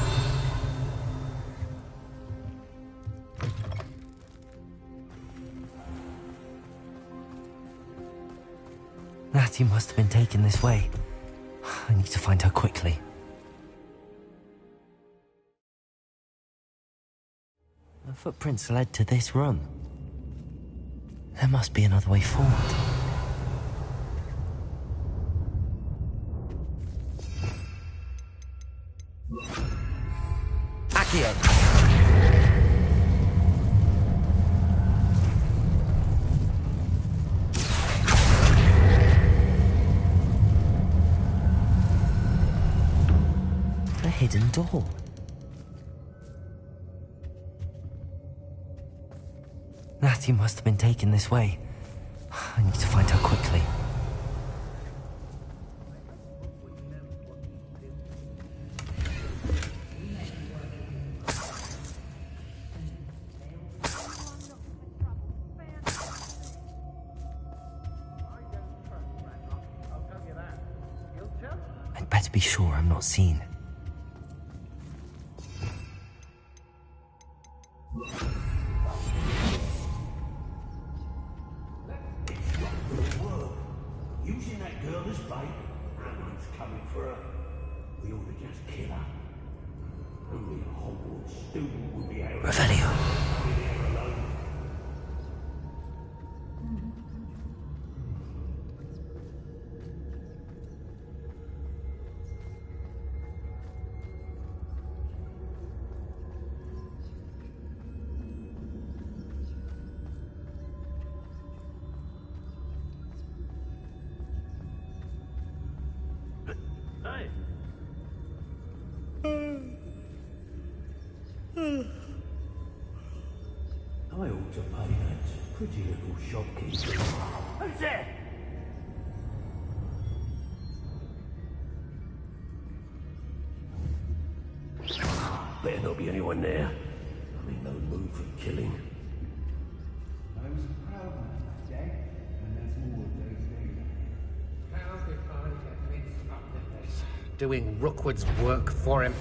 Natty must have been taken this way. I need to find her quickly. The footprints led to this room. There must be another way forward. Accio! A hidden door. Natty must have been taken this way. I need to find her quickly. I'd better be sure I'm not seen. Using that girl as bait, that one's coming for her. We ought to just kill her. Only a Hogwarts student would be able to... Revelio. Leave her alone. Hey. I ought to pay that pretty little shopkeeper. Who's there? Better not be anyone there. I'm in no mood for killing. I was a proud man that day, and there's more of those days. How did I get mixed up with this? Doing Rookwood's work for him.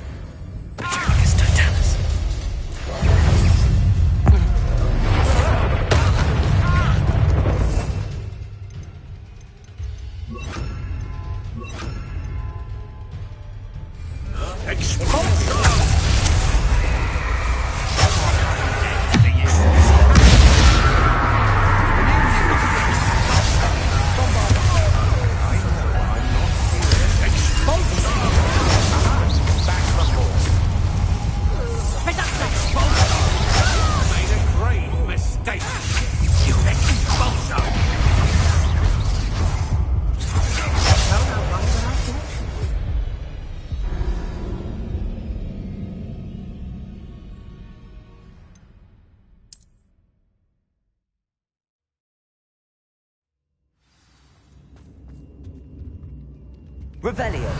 Revelio.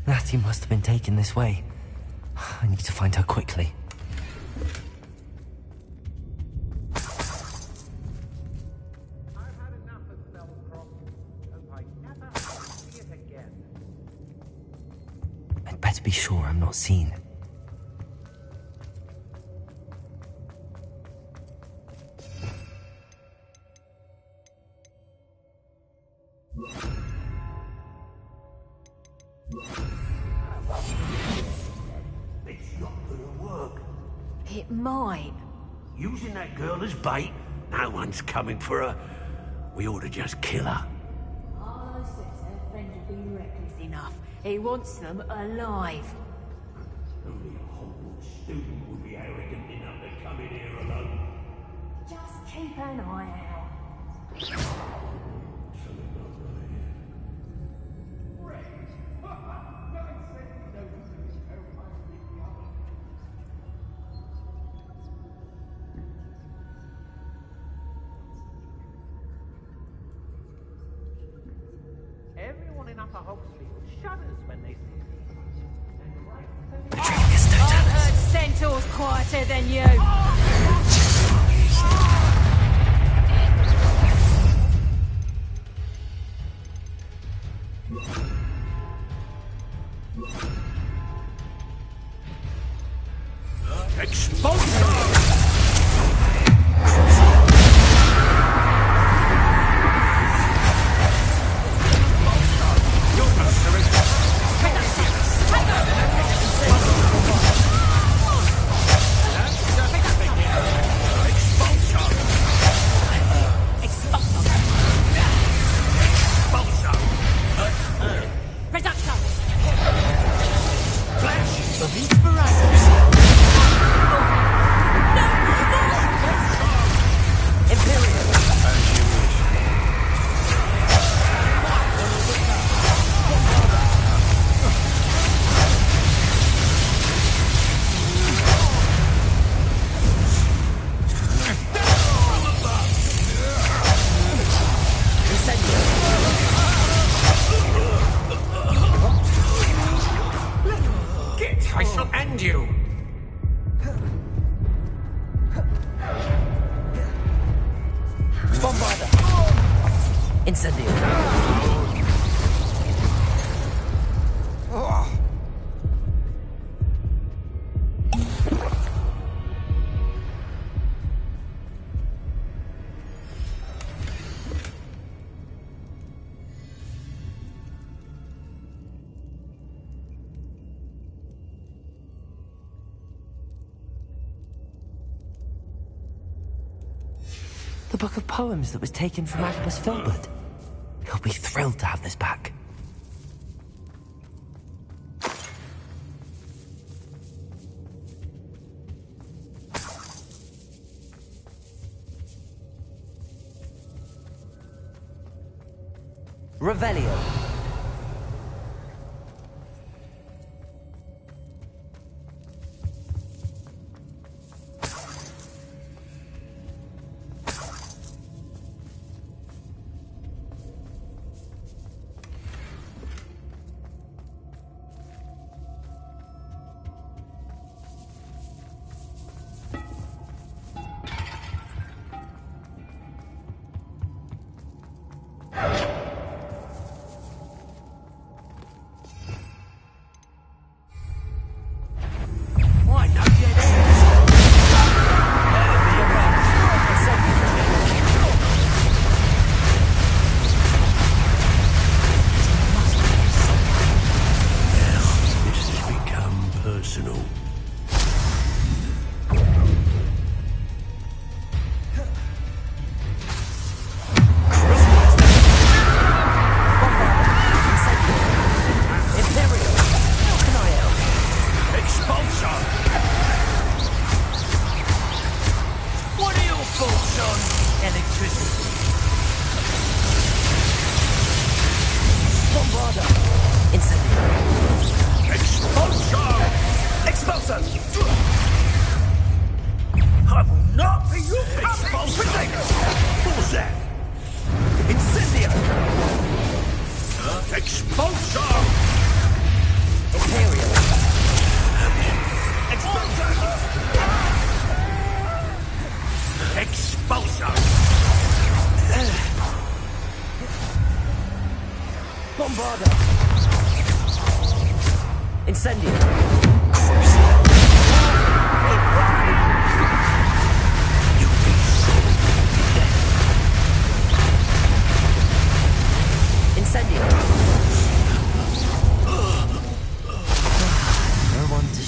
Natty must have been taken this way. I need to find her quickly. I've had enough of Spellcroft. Hope I never see it again. I'd better be sure I'm not seen. It's not gonna work. It might. Using that girl as bait, no one's coming for her. We ought to just kill her. Arlo says her friend have been reckless enough. He wants them alive. Only a Hogwarts student would be arrogant enough to come in here alone. Just keep an eye out. Something not right here. Everyone in Upper Hogsfield shudders when they see it. I've heard Centaur's quieter than you. Incendio. The book of poems that was taken from Agabus Filbert. He'll be thrilled to have this back. Revelio.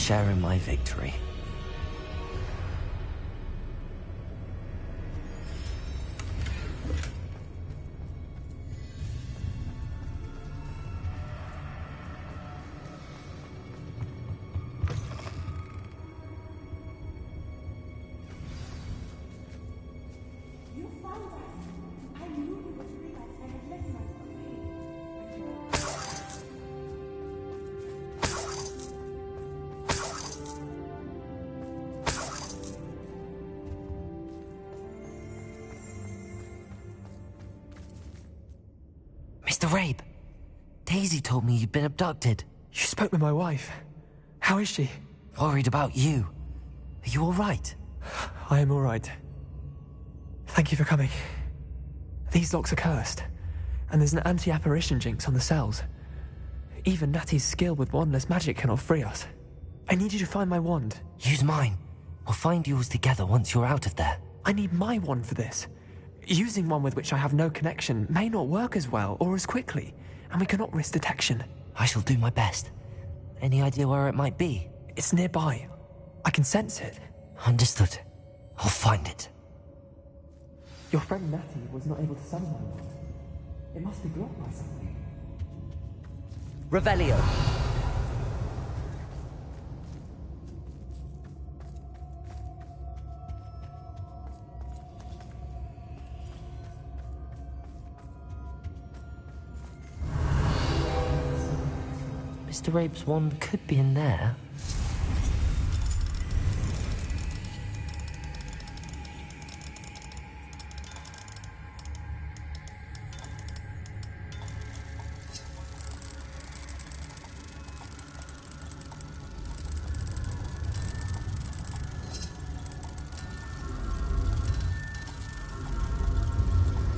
Sharing my victory. Mr. Rabe, Daisy told me you'd been abducted. You spoke with my wife. How is she? Worried about you. Are you all right? I am all right. Thank you for coming. These locks are cursed, and there's an anti-apparition jinx on the cells. Even Natty's skill with wandless magic cannot free us. I need you to find my wand. Use mine. We'll find yours together once you're out of there. I need my wand for this. Using one with which I have no connection may not work as well or as quickly, and we cannot risk detection. I shall do my best. Any idea where it might be? It's nearby. I can sense it. Understood. I'll find it. Your friend Natty was not able to summon my wand. It must be blocked by something. Revelio. Mr. Rabe's wand could be in there.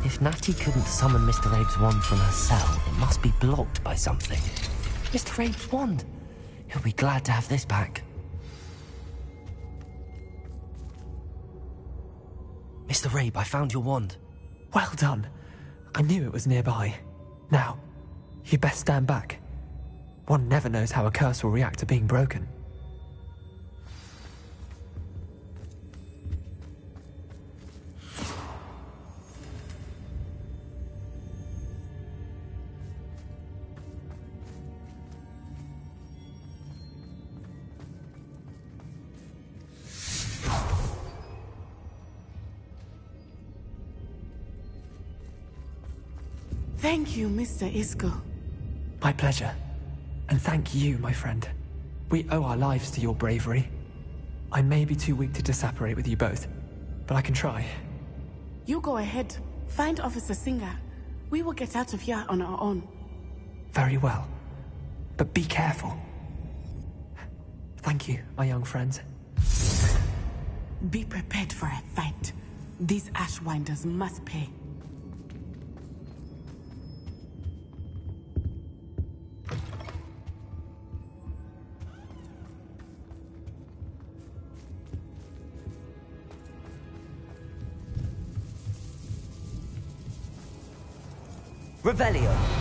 If Natty couldn't summon Mr. Abe's wand from her cell, it must be blocked by something. Mr. Abe's wand! He'll be glad to have this back. Mr. Abe, I found your wand. Well done. I knew it was nearby. Now, you best stand back. One never knows how a curse will react to being broken. Thank you, Mr. Isco. My pleasure. And thank you, my friend. We owe our lives to your bravery. I may be too weak to disapparate with you both, but I can try. You go ahead. Find Officer Singer. We will get out of here on our own. Very well. But be careful. Thank you, my young friends. Be prepared for a fight. These Ashwinders must pay. Revelio.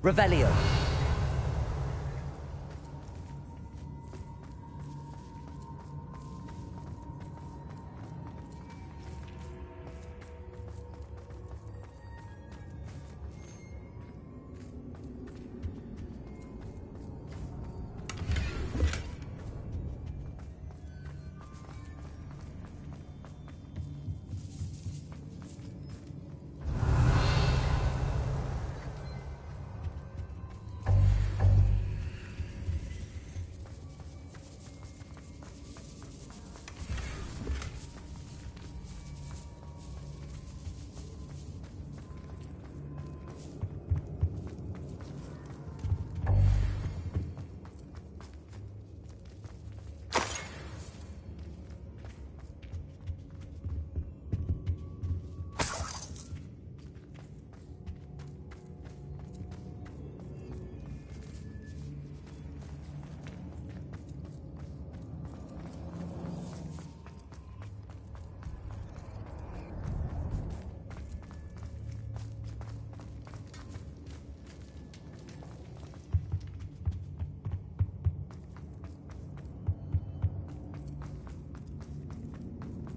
Revelio.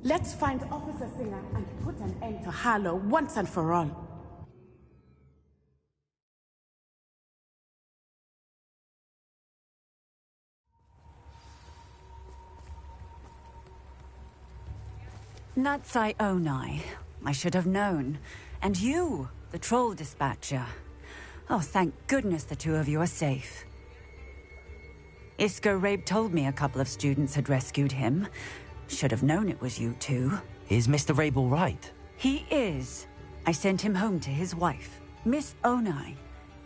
Let's find Officer Singer and put an end to Harlow once and for all. Natsai Onai. I should have known. And you, the troll dispatcher. Oh, thank goodness the two of you are safe. Isco Rabe told me a couple of students had rescued him. Should have known it was you two. Is Mr. Rabe all right? He is. I sent him home to his wife. Miss Onai,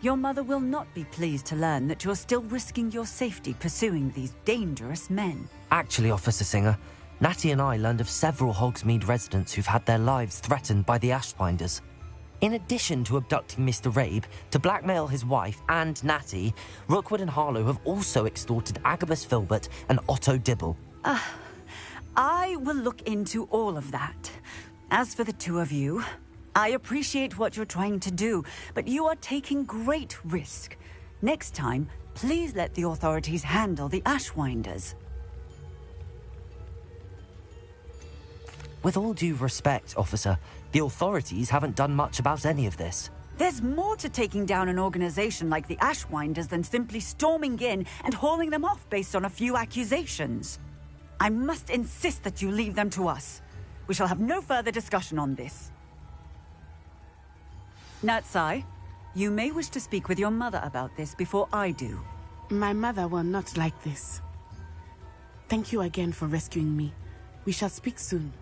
your mother will not be pleased to learn that you're still risking your safety pursuing these dangerous men. Actually, Officer Singer, Natty and I learned of several Hogsmeade residents who've had their lives threatened by the Ashwinders. In addition to abducting Mr. Rabe to blackmail his wife and Natty, Rookwood and Harlow have also extorted Agabus Filbert and Otto Dibble. I will look into all of that. As for the two of you, I appreciate what you're trying to do, but you are taking great risk. Next time, please let the authorities handle the Ashwinders. With all due respect, officer, the authorities haven't done much about any of this. There's more to taking down an organization like the Ashwinders than simply storming in and hauling them off based on a few accusations. I must insist that you leave them to us. We shall have no further discussion on this. Natsai, you may wish to speak with your mother about this before I do. My mother will not like this. Thank you again for rescuing me. We shall speak soon.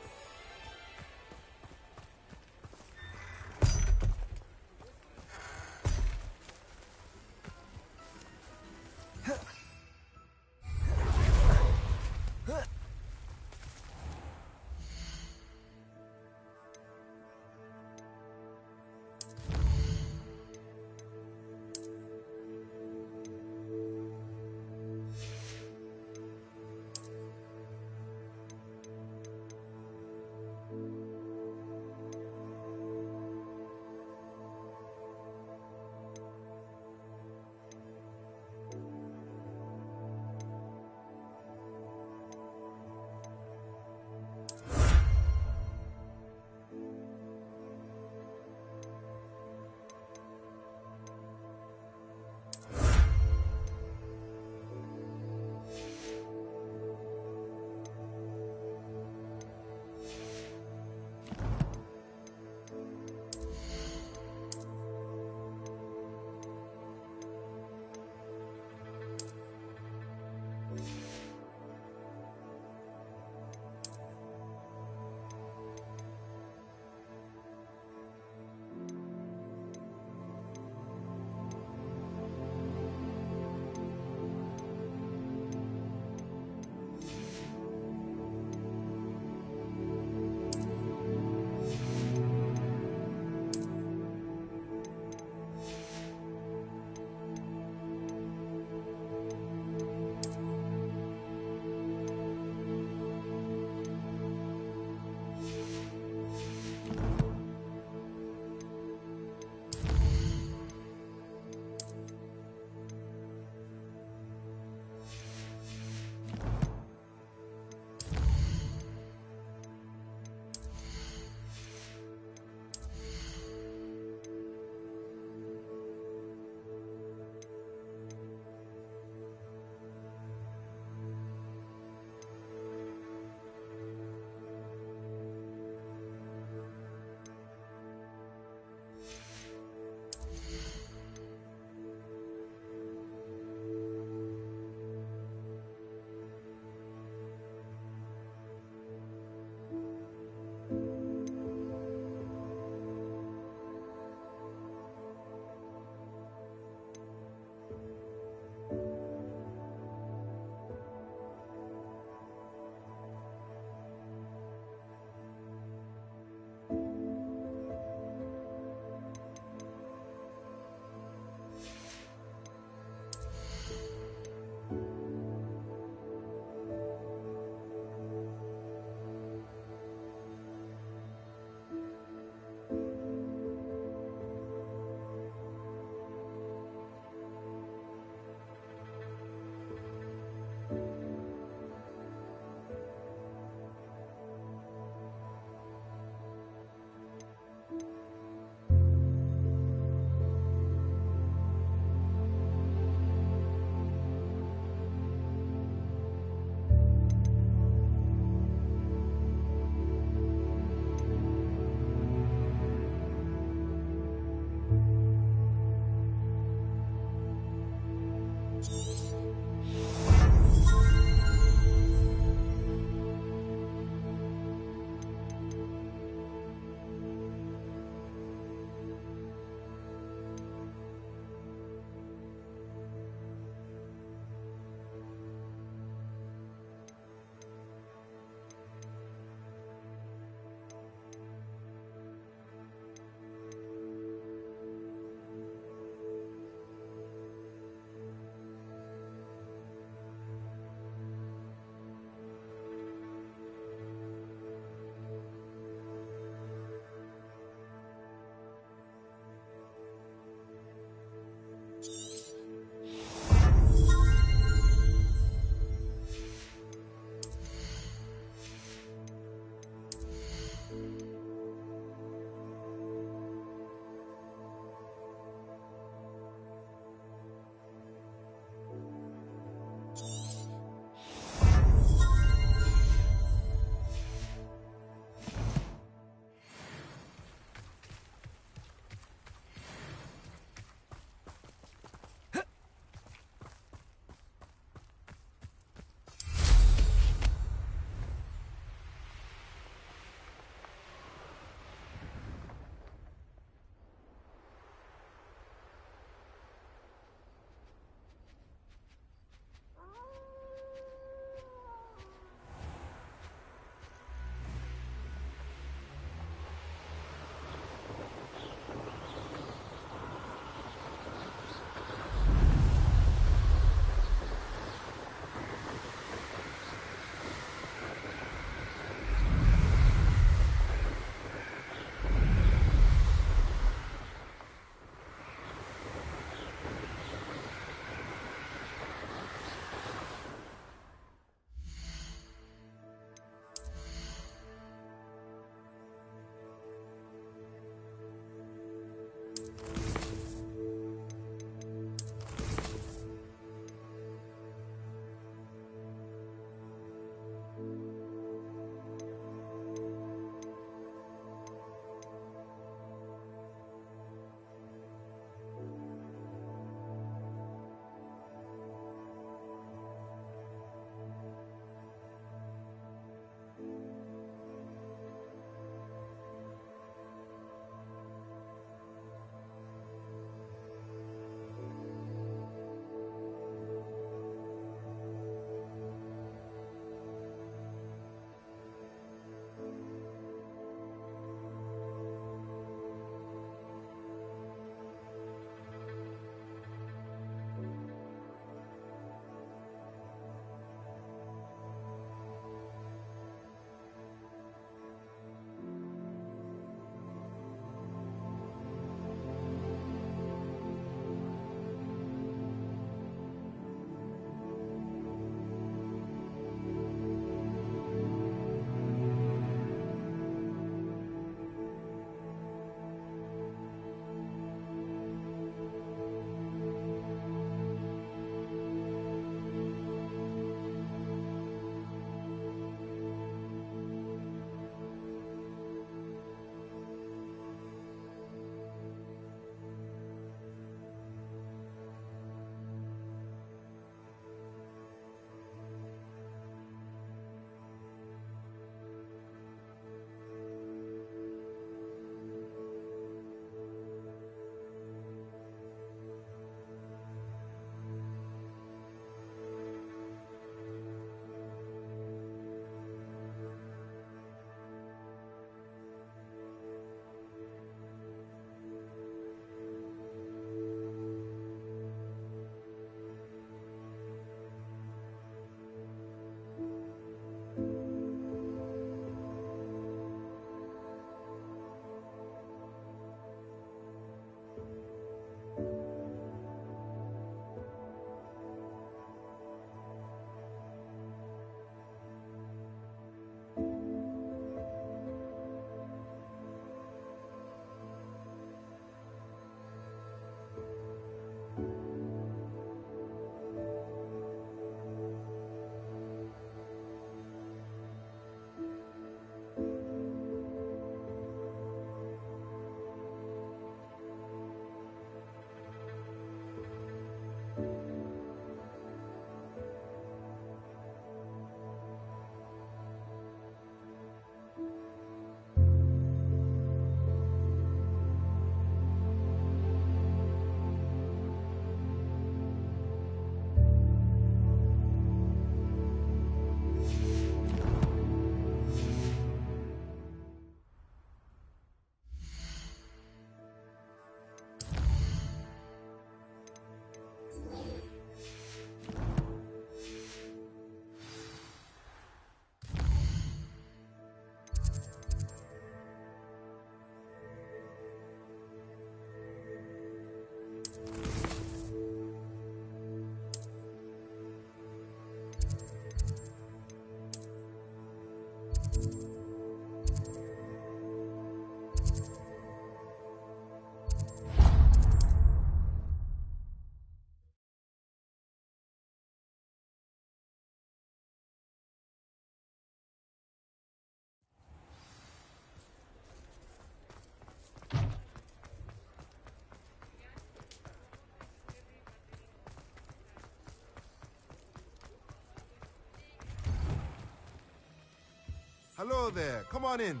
Hello there. Come on in.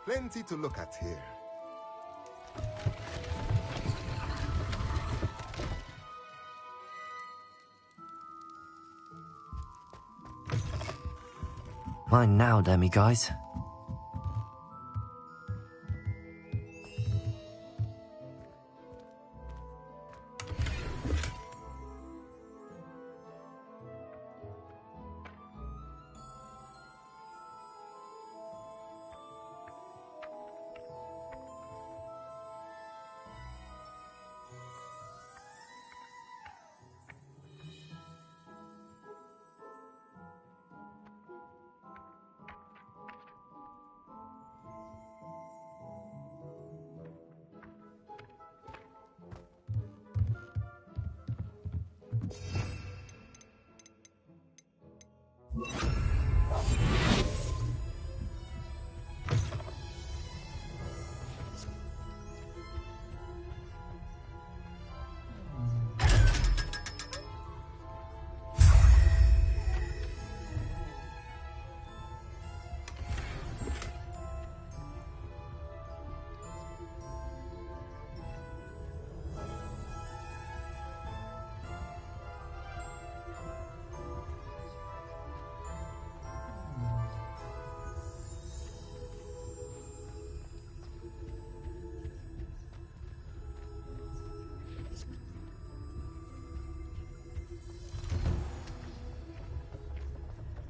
Plenty to look at here. Mine now, demi-guys.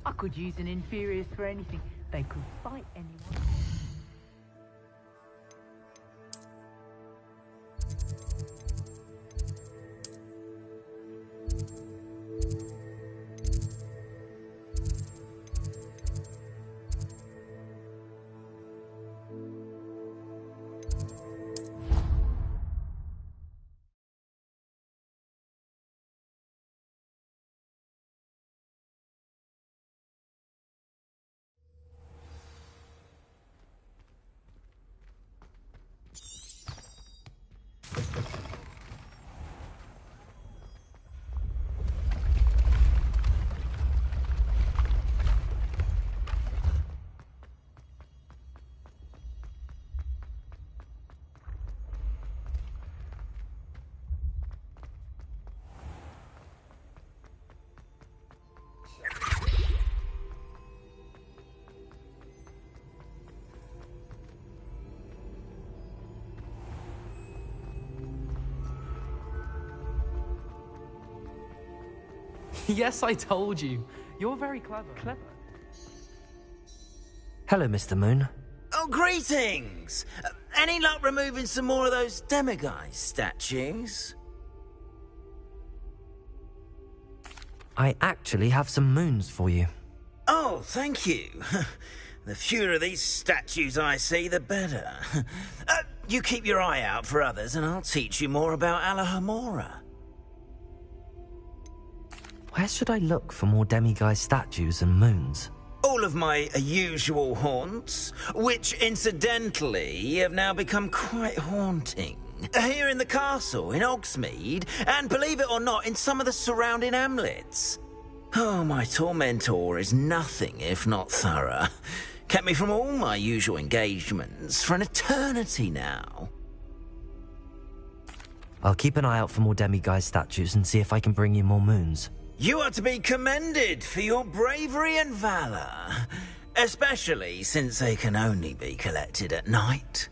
I could use an inferiors for anything. They could fight anyone. Yes, I told you. You're very clever. Hello, Mr. Moon. Oh, greetings! Any luck removing some more of those demiguise statues? I actually have some moons for you. Oh, thank you. The fewer of these statues I see, the better. You keep your eye out for others, and I'll teach you more about Alahamora. Where should I look for more demiguise statues and moons? All of my usual haunts, which incidentally have now become quite haunting. Here in the castle, in Hogsmeade, and believe it or not, in some of the surrounding hamlets. Oh, my tormentor is nothing if not thorough. Kept me from all my usual engagements for an eternity now. I'll keep an eye out for more demiguise statues and see if I can bring you more moons. You are to be commended for your bravery and valor, especially since they can only be collected at night.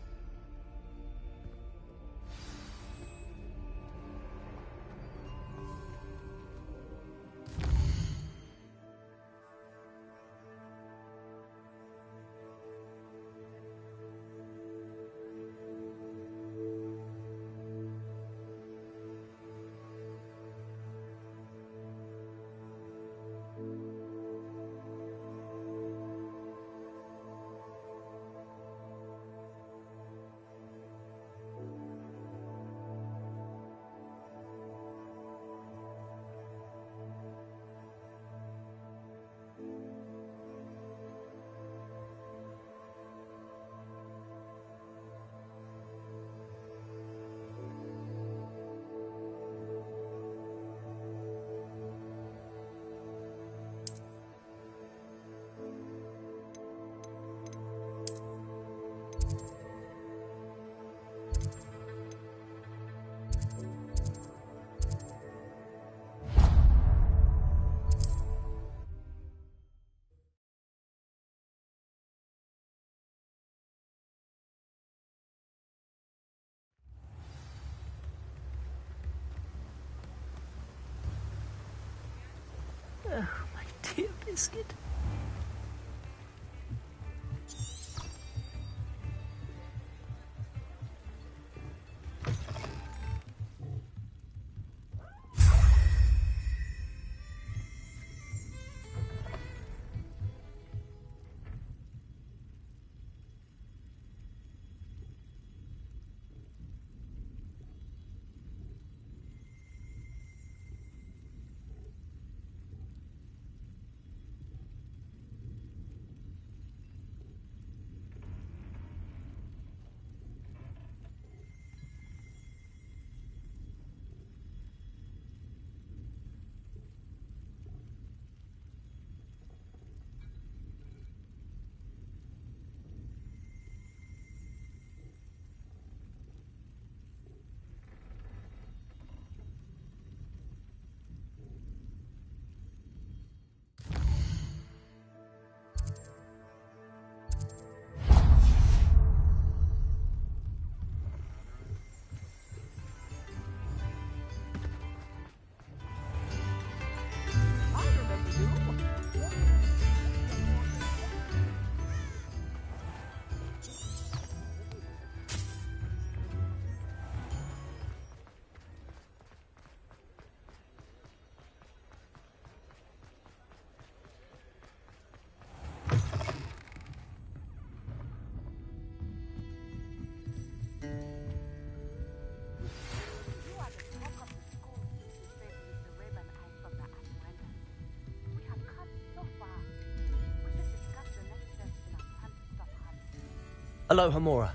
biscuit? Aloha, Mora.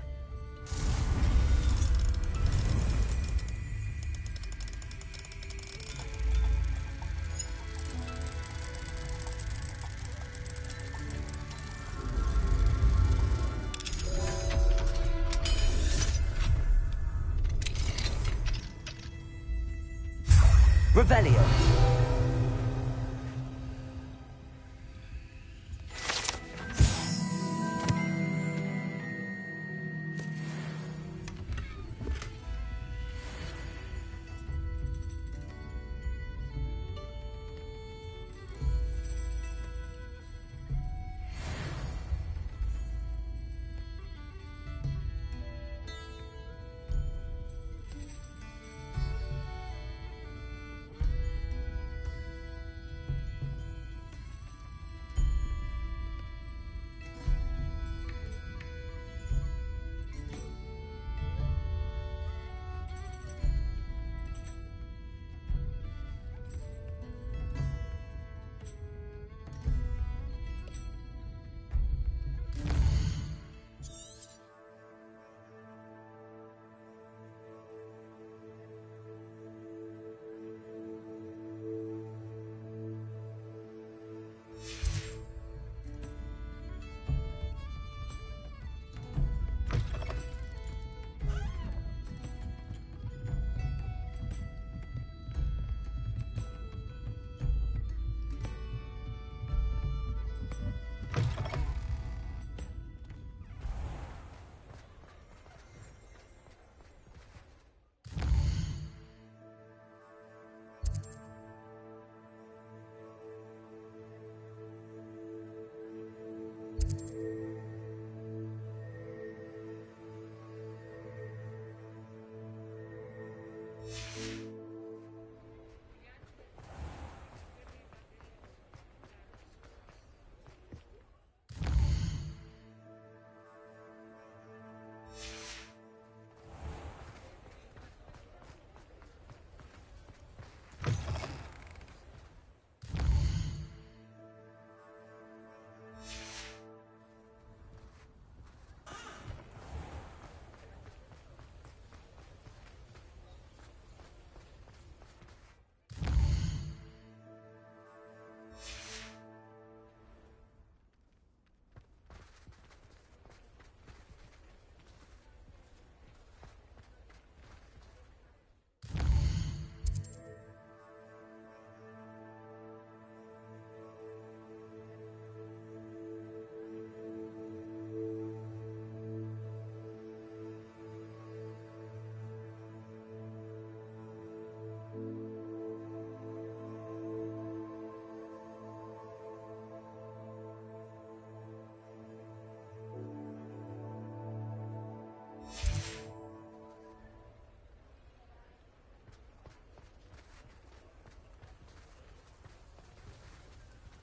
Revelio.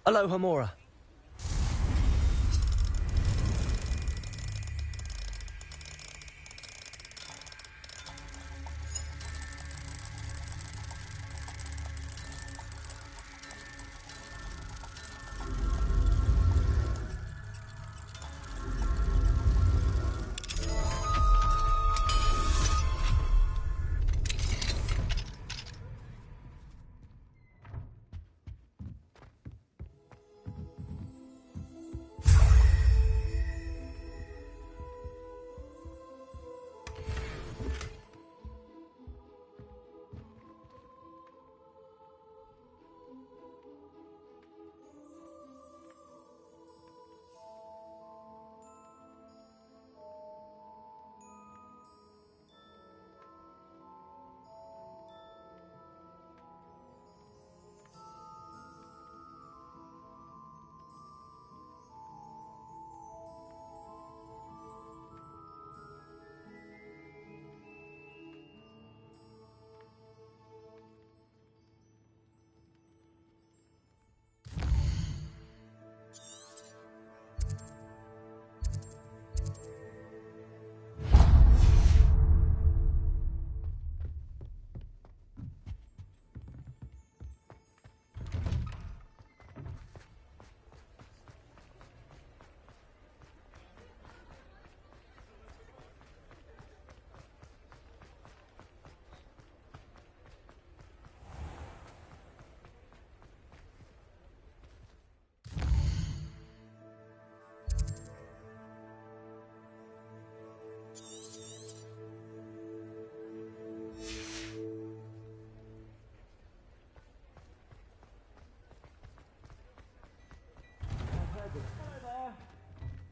Aloha Mora.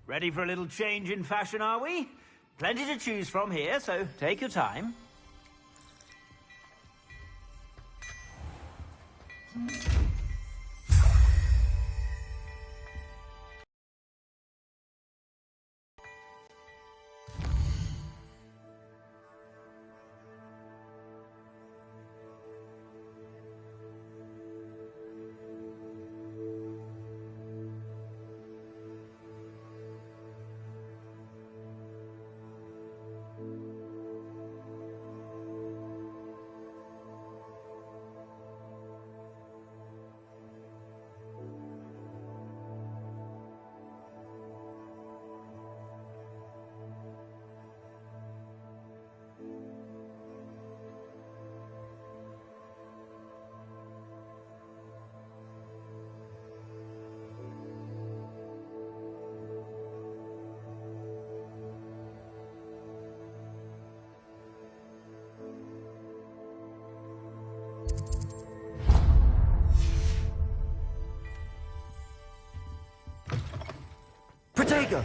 Ready for a little change in fashion, are we? Plenty to choose from here, so take your time. Protego!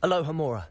Aloha Mora.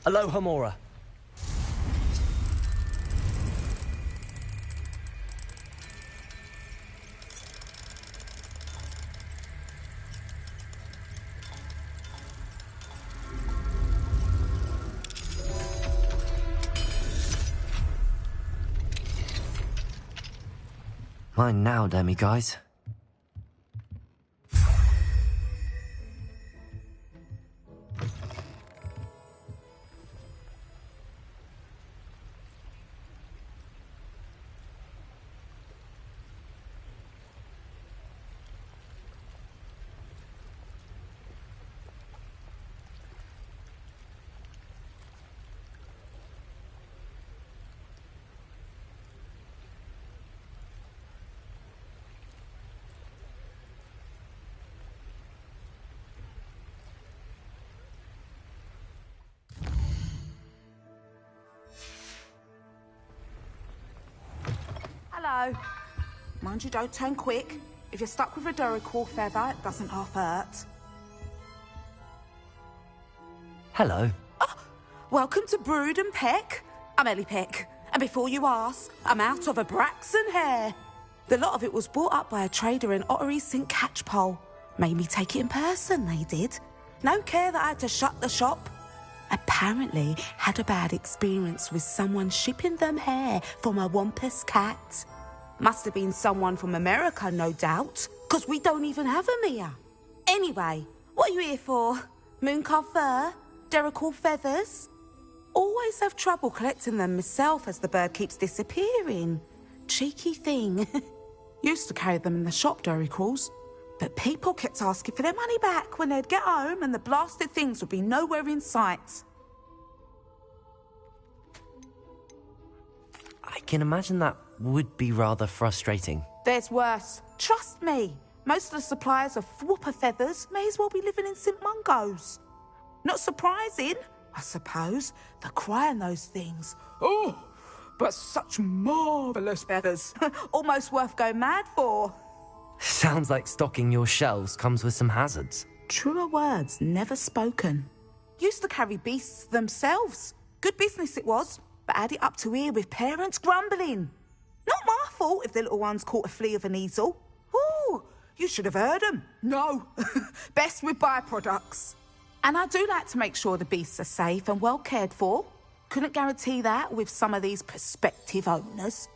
Aloha Mora. Mine now, demi-guys. Hello. Mind you don't turn quick. If you're stuck with a Duracell feather, it doesn't half hurt. Hello. Welcome to Brood and Peck. I'm Ellie Peck. And before you ask, I'm out of a Braxton hair. The lot of it was bought up by a trader in Ottery St. Catchpole. Made me take it in person, they did. No care that I had to shut the shop. Apparently had a bad experience with someone shipping them hair from a Wampus cat. Must have been someone from America, no doubt, because we don't even have them here. Anyway, what are you here for? Mooncarved fur? Duracell feathers? Always have trouble collecting them myself as the bird keeps disappearing. Cheeky thing. Used to carry them in the shop, Duracells. But people kept asking for their money back when they'd get home and the blasted things would be nowhere in sight. I can imagine that would be rather frustrating. There's worse. Trust me. Most of the suppliers of whooper feathers may as well be living in St. Mungo's. Not surprising, I suppose, the cry on those things. Oh, but such marvellous feathers. Almost worth going mad for. Sounds like stocking your shelves comes with some hazards. Truer words never spoken. Used to carry beasts themselves. Good business it was, but had it up to here with parents grumbling. Not my fault if the little ones caught a flea of an easel. Ooh, you should have heard them. No, best with byproducts. And I do like to make sure the beasts are safe and well cared for. Couldn't guarantee that with some of these prospective owners.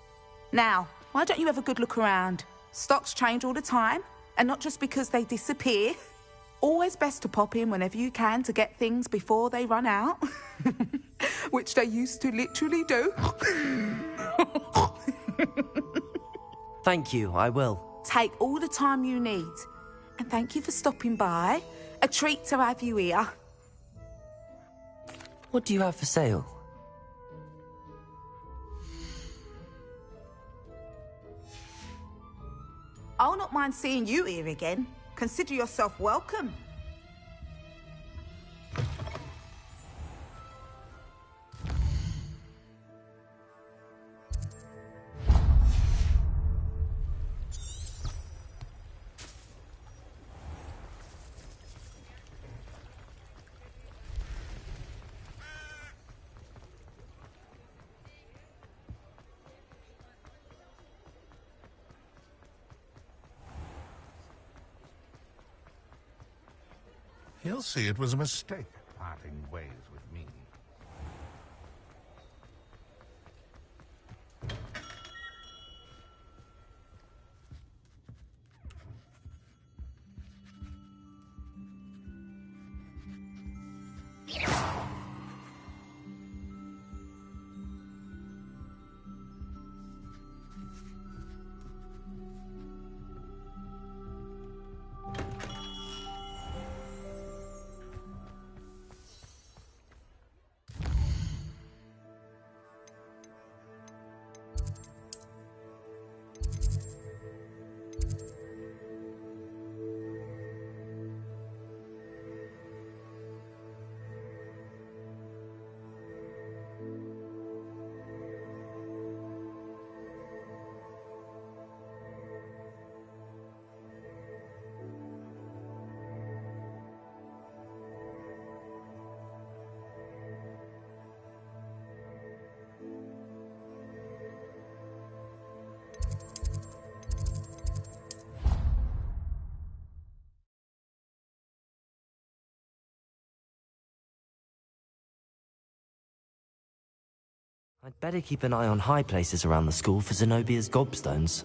Now, why don't you have a good look around? Stocks change all the time, and not just because they disappear. Always best to pop in whenever you can to get things before they run out. Which they used to literally do. Thank you, I will. Take all the time you need. And thank you for stopping by. A treat to have you here. What do you have for sale? I'll not mind seeing you here again. Consider yourself welcome. He'll see it was a mistake parting ways with me. I'd better keep an eye on high places around the school for Zenobia's gobstones.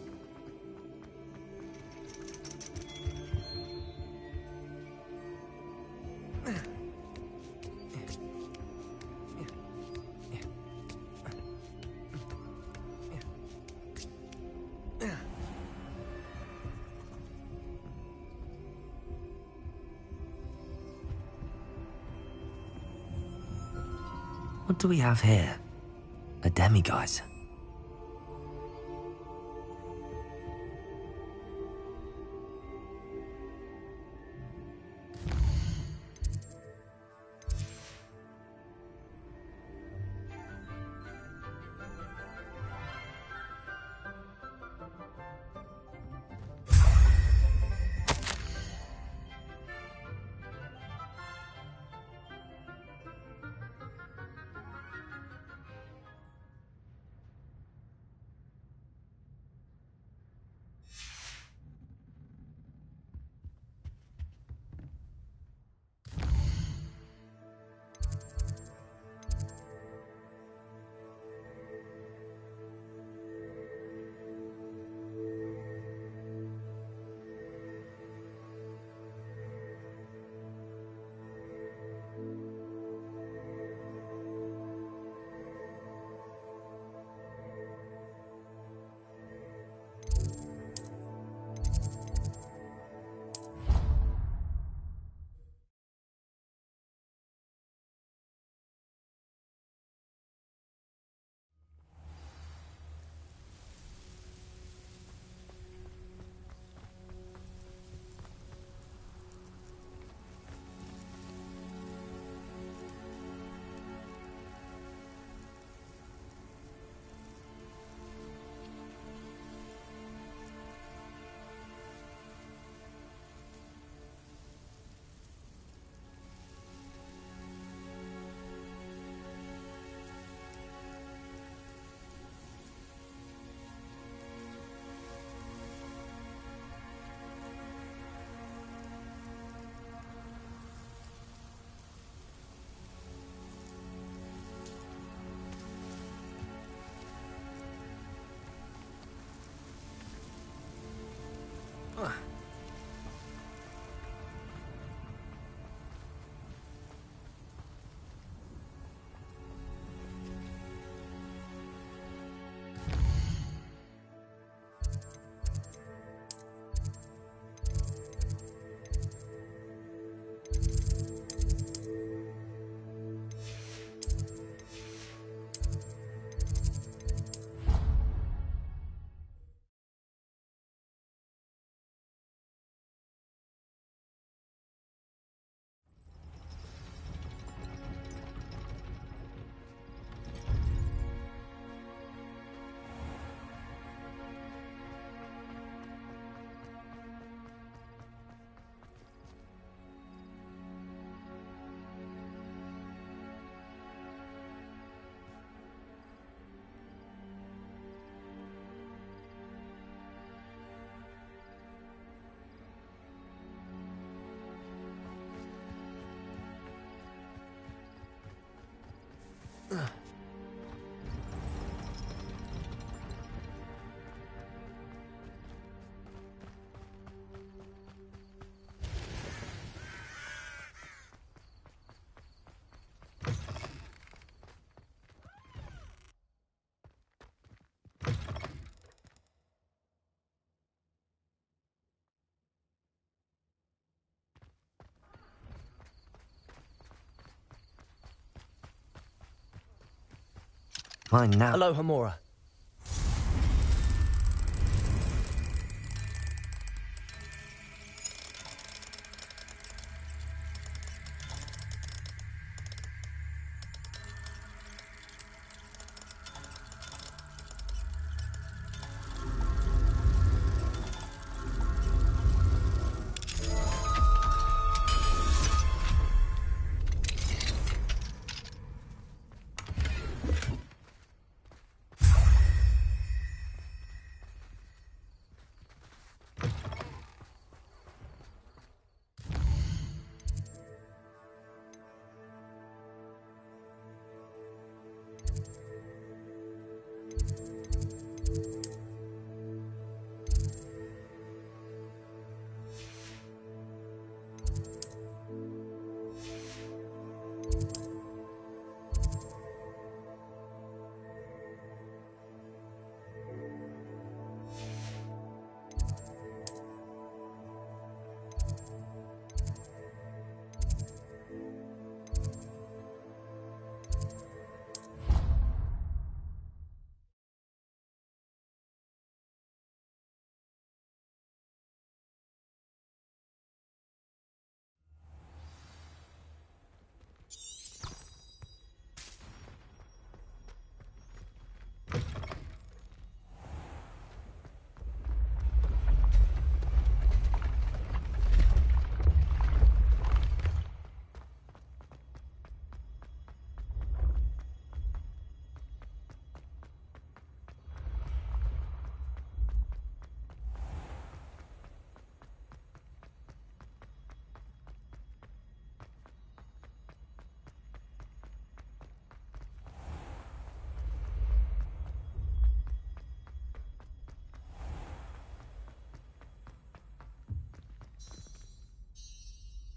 What do we have here? A demiguise. Mine now. Hello, Hamura.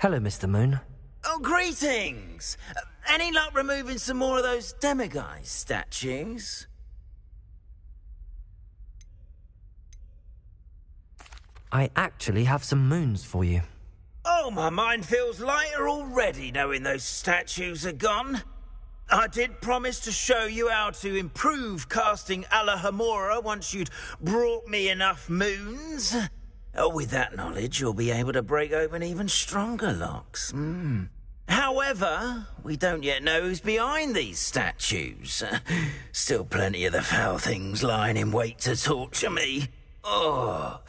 Hello, Mr. Moon. Oh, greetings! Any luck removing some more of those demiguise statues? I actually have some moons for you. Oh, my mind feels lighter already knowing those statues are gone. I did promise to show you how to improve casting Alohomora once you'd brought me enough moons. With that knowledge, you'll be able to break open even stronger locks. However, we don't yet know who's behind these statues. Still plenty of the foul things lying in wait to torture me. Oh.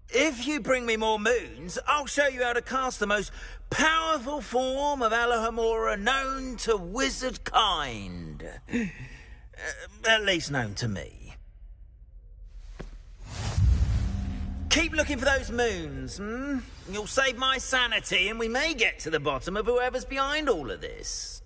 If you bring me more moons, I'll show you how to cast the most powerful form of Alohomora known to wizard kind. At least known to me. Keep looking for those moons, You'll save my sanity and we may get to the bottom of whoever's behind all of this.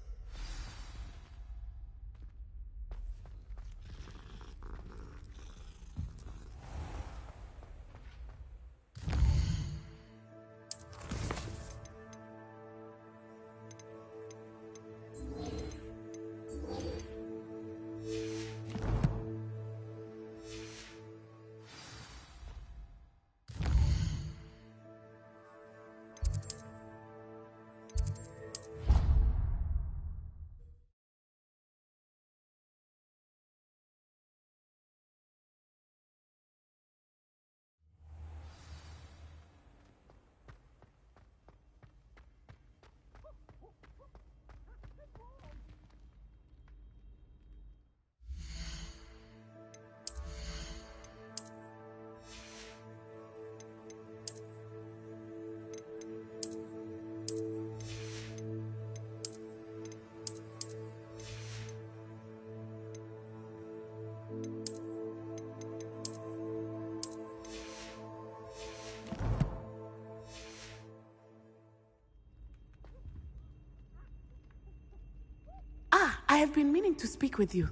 I have been meaning to speak with you.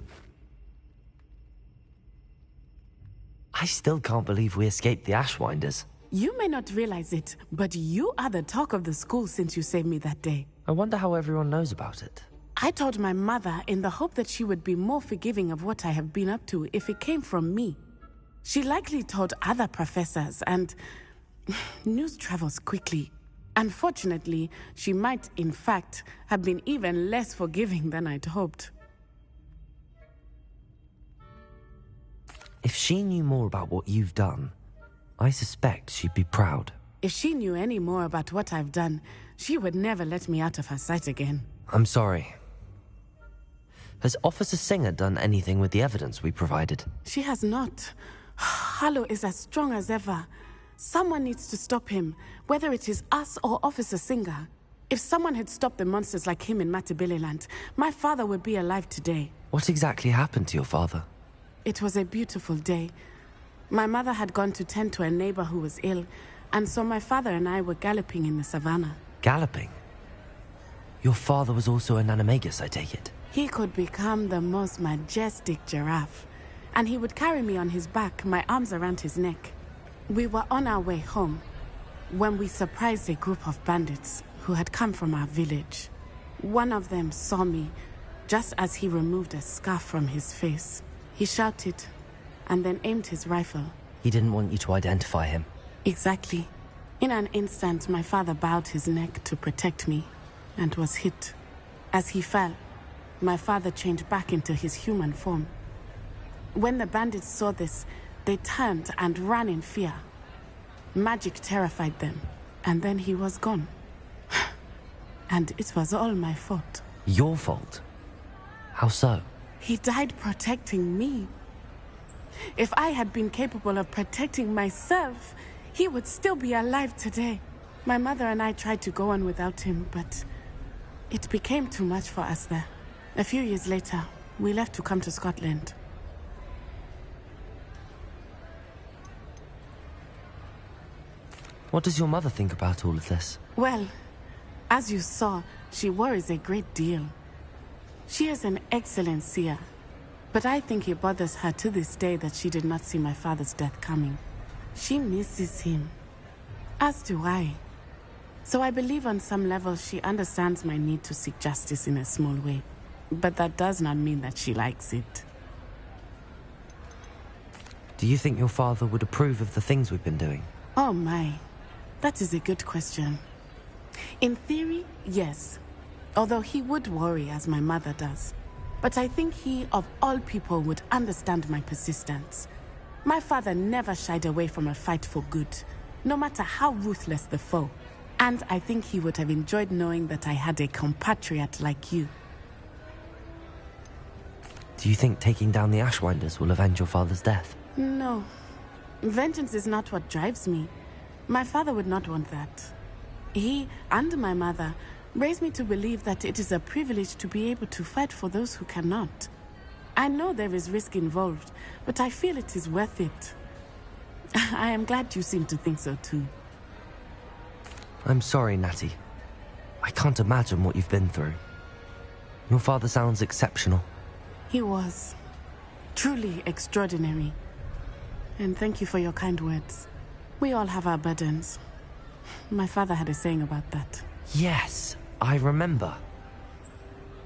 I still can't believe we escaped the Ashwinders. You may not realize it, but you are the talk of the school since you saved me that day. I wonder how everyone knows about it. I told my mother in the hope that she would be more forgiving of what I have been up to if it came from me. She likely told other professors, and news travels quickly. Unfortunately, she might, in fact, have been even less forgiving than I'd hoped. If she knew more about what you've done, I suspect she'd be proud. If she knew any more about what I've done, she would never let me out of her sight again. I'm sorry. Has Officer Singer done anything with the evidence we provided? She has not. Harlow is as strong as ever. Someone needs to stop him, whether it is us or Officer Singer. If someone had stopped the monsters like him in Matabeleland, my father would be alive today. What exactly happened to your father? It was a beautiful day. My mother had gone to tend to a neighbor who was ill, and so my father and I were galloping in the savannah. Galloping? Your father was also an animagus, I take it? He could become the most majestic giraffe, and he would carry me on his back, my arms around his neck. We were on our way home when we surprised a group of bandits who had come from our village. One of them saw me just as he removed a scarf from his face. He shouted and then aimed his rifle. He didn't want you to identify him. Exactly. In an instant, my father bowed his neck to protect me and was hit. As he fell, my father changed back into his human form. When the bandits saw this, they turned and ran in fear. Magic terrified them, and then he was gone. And it was all my fault. Your fault? How so? He died protecting me. If I had been capable of protecting myself, he would still be alive today. My mother and I tried to go on without him, but it became too much for us there. A few years later, we left to come to Scotland. What does your mother think about all of this? Well, as you saw, she worries a great deal. She is an excellent seer, but I think it bothers her to this day that she did not see my father's death coming. She misses him, as do I. So I believe on some level she understands my need to seek justice in a small way. But that does not mean that she likes it. Do you think your father would approve of the things we've been doing? Oh my, that is a good question. In theory, yes. Although he would worry as my mother does. But I think he, of all people, would understand my persistence. My father never shied away from a fight for good, no matter how ruthless the foe. And I think he would have enjoyed knowing that I had a compatriot like you. Do you think taking down the Ashwinders will avenge your father's death? No. Vengeance is not what drives me. My father would not want that. He and my mother raised me to believe that it is a privilege to be able to fight for those who cannot. I know there is risk involved, but I feel it is worth it. I am glad you seem to think so too. I'm sorry, Natty. I can't imagine what you've been through. Your father sounds exceptional. He was. Truly extraordinary. And thank you for your kind words. We all have our burdens. My father had a saying about that. Yes, I remember.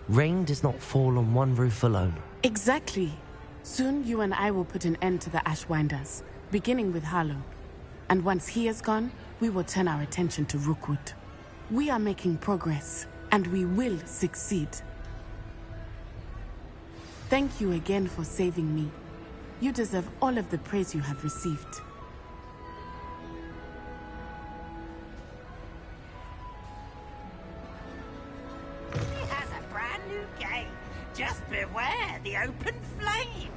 Rain does not fall on one roof alone. Exactly. Soon you and I will put an end to the Ashwinders, beginning with Harlow. And once he is gone, we will turn our attention to Rookwood. We are making progress, and we will succeed. Thank you again for saving me. You deserve all of the praise you have received. He has a brand new game. Just beware the open flame.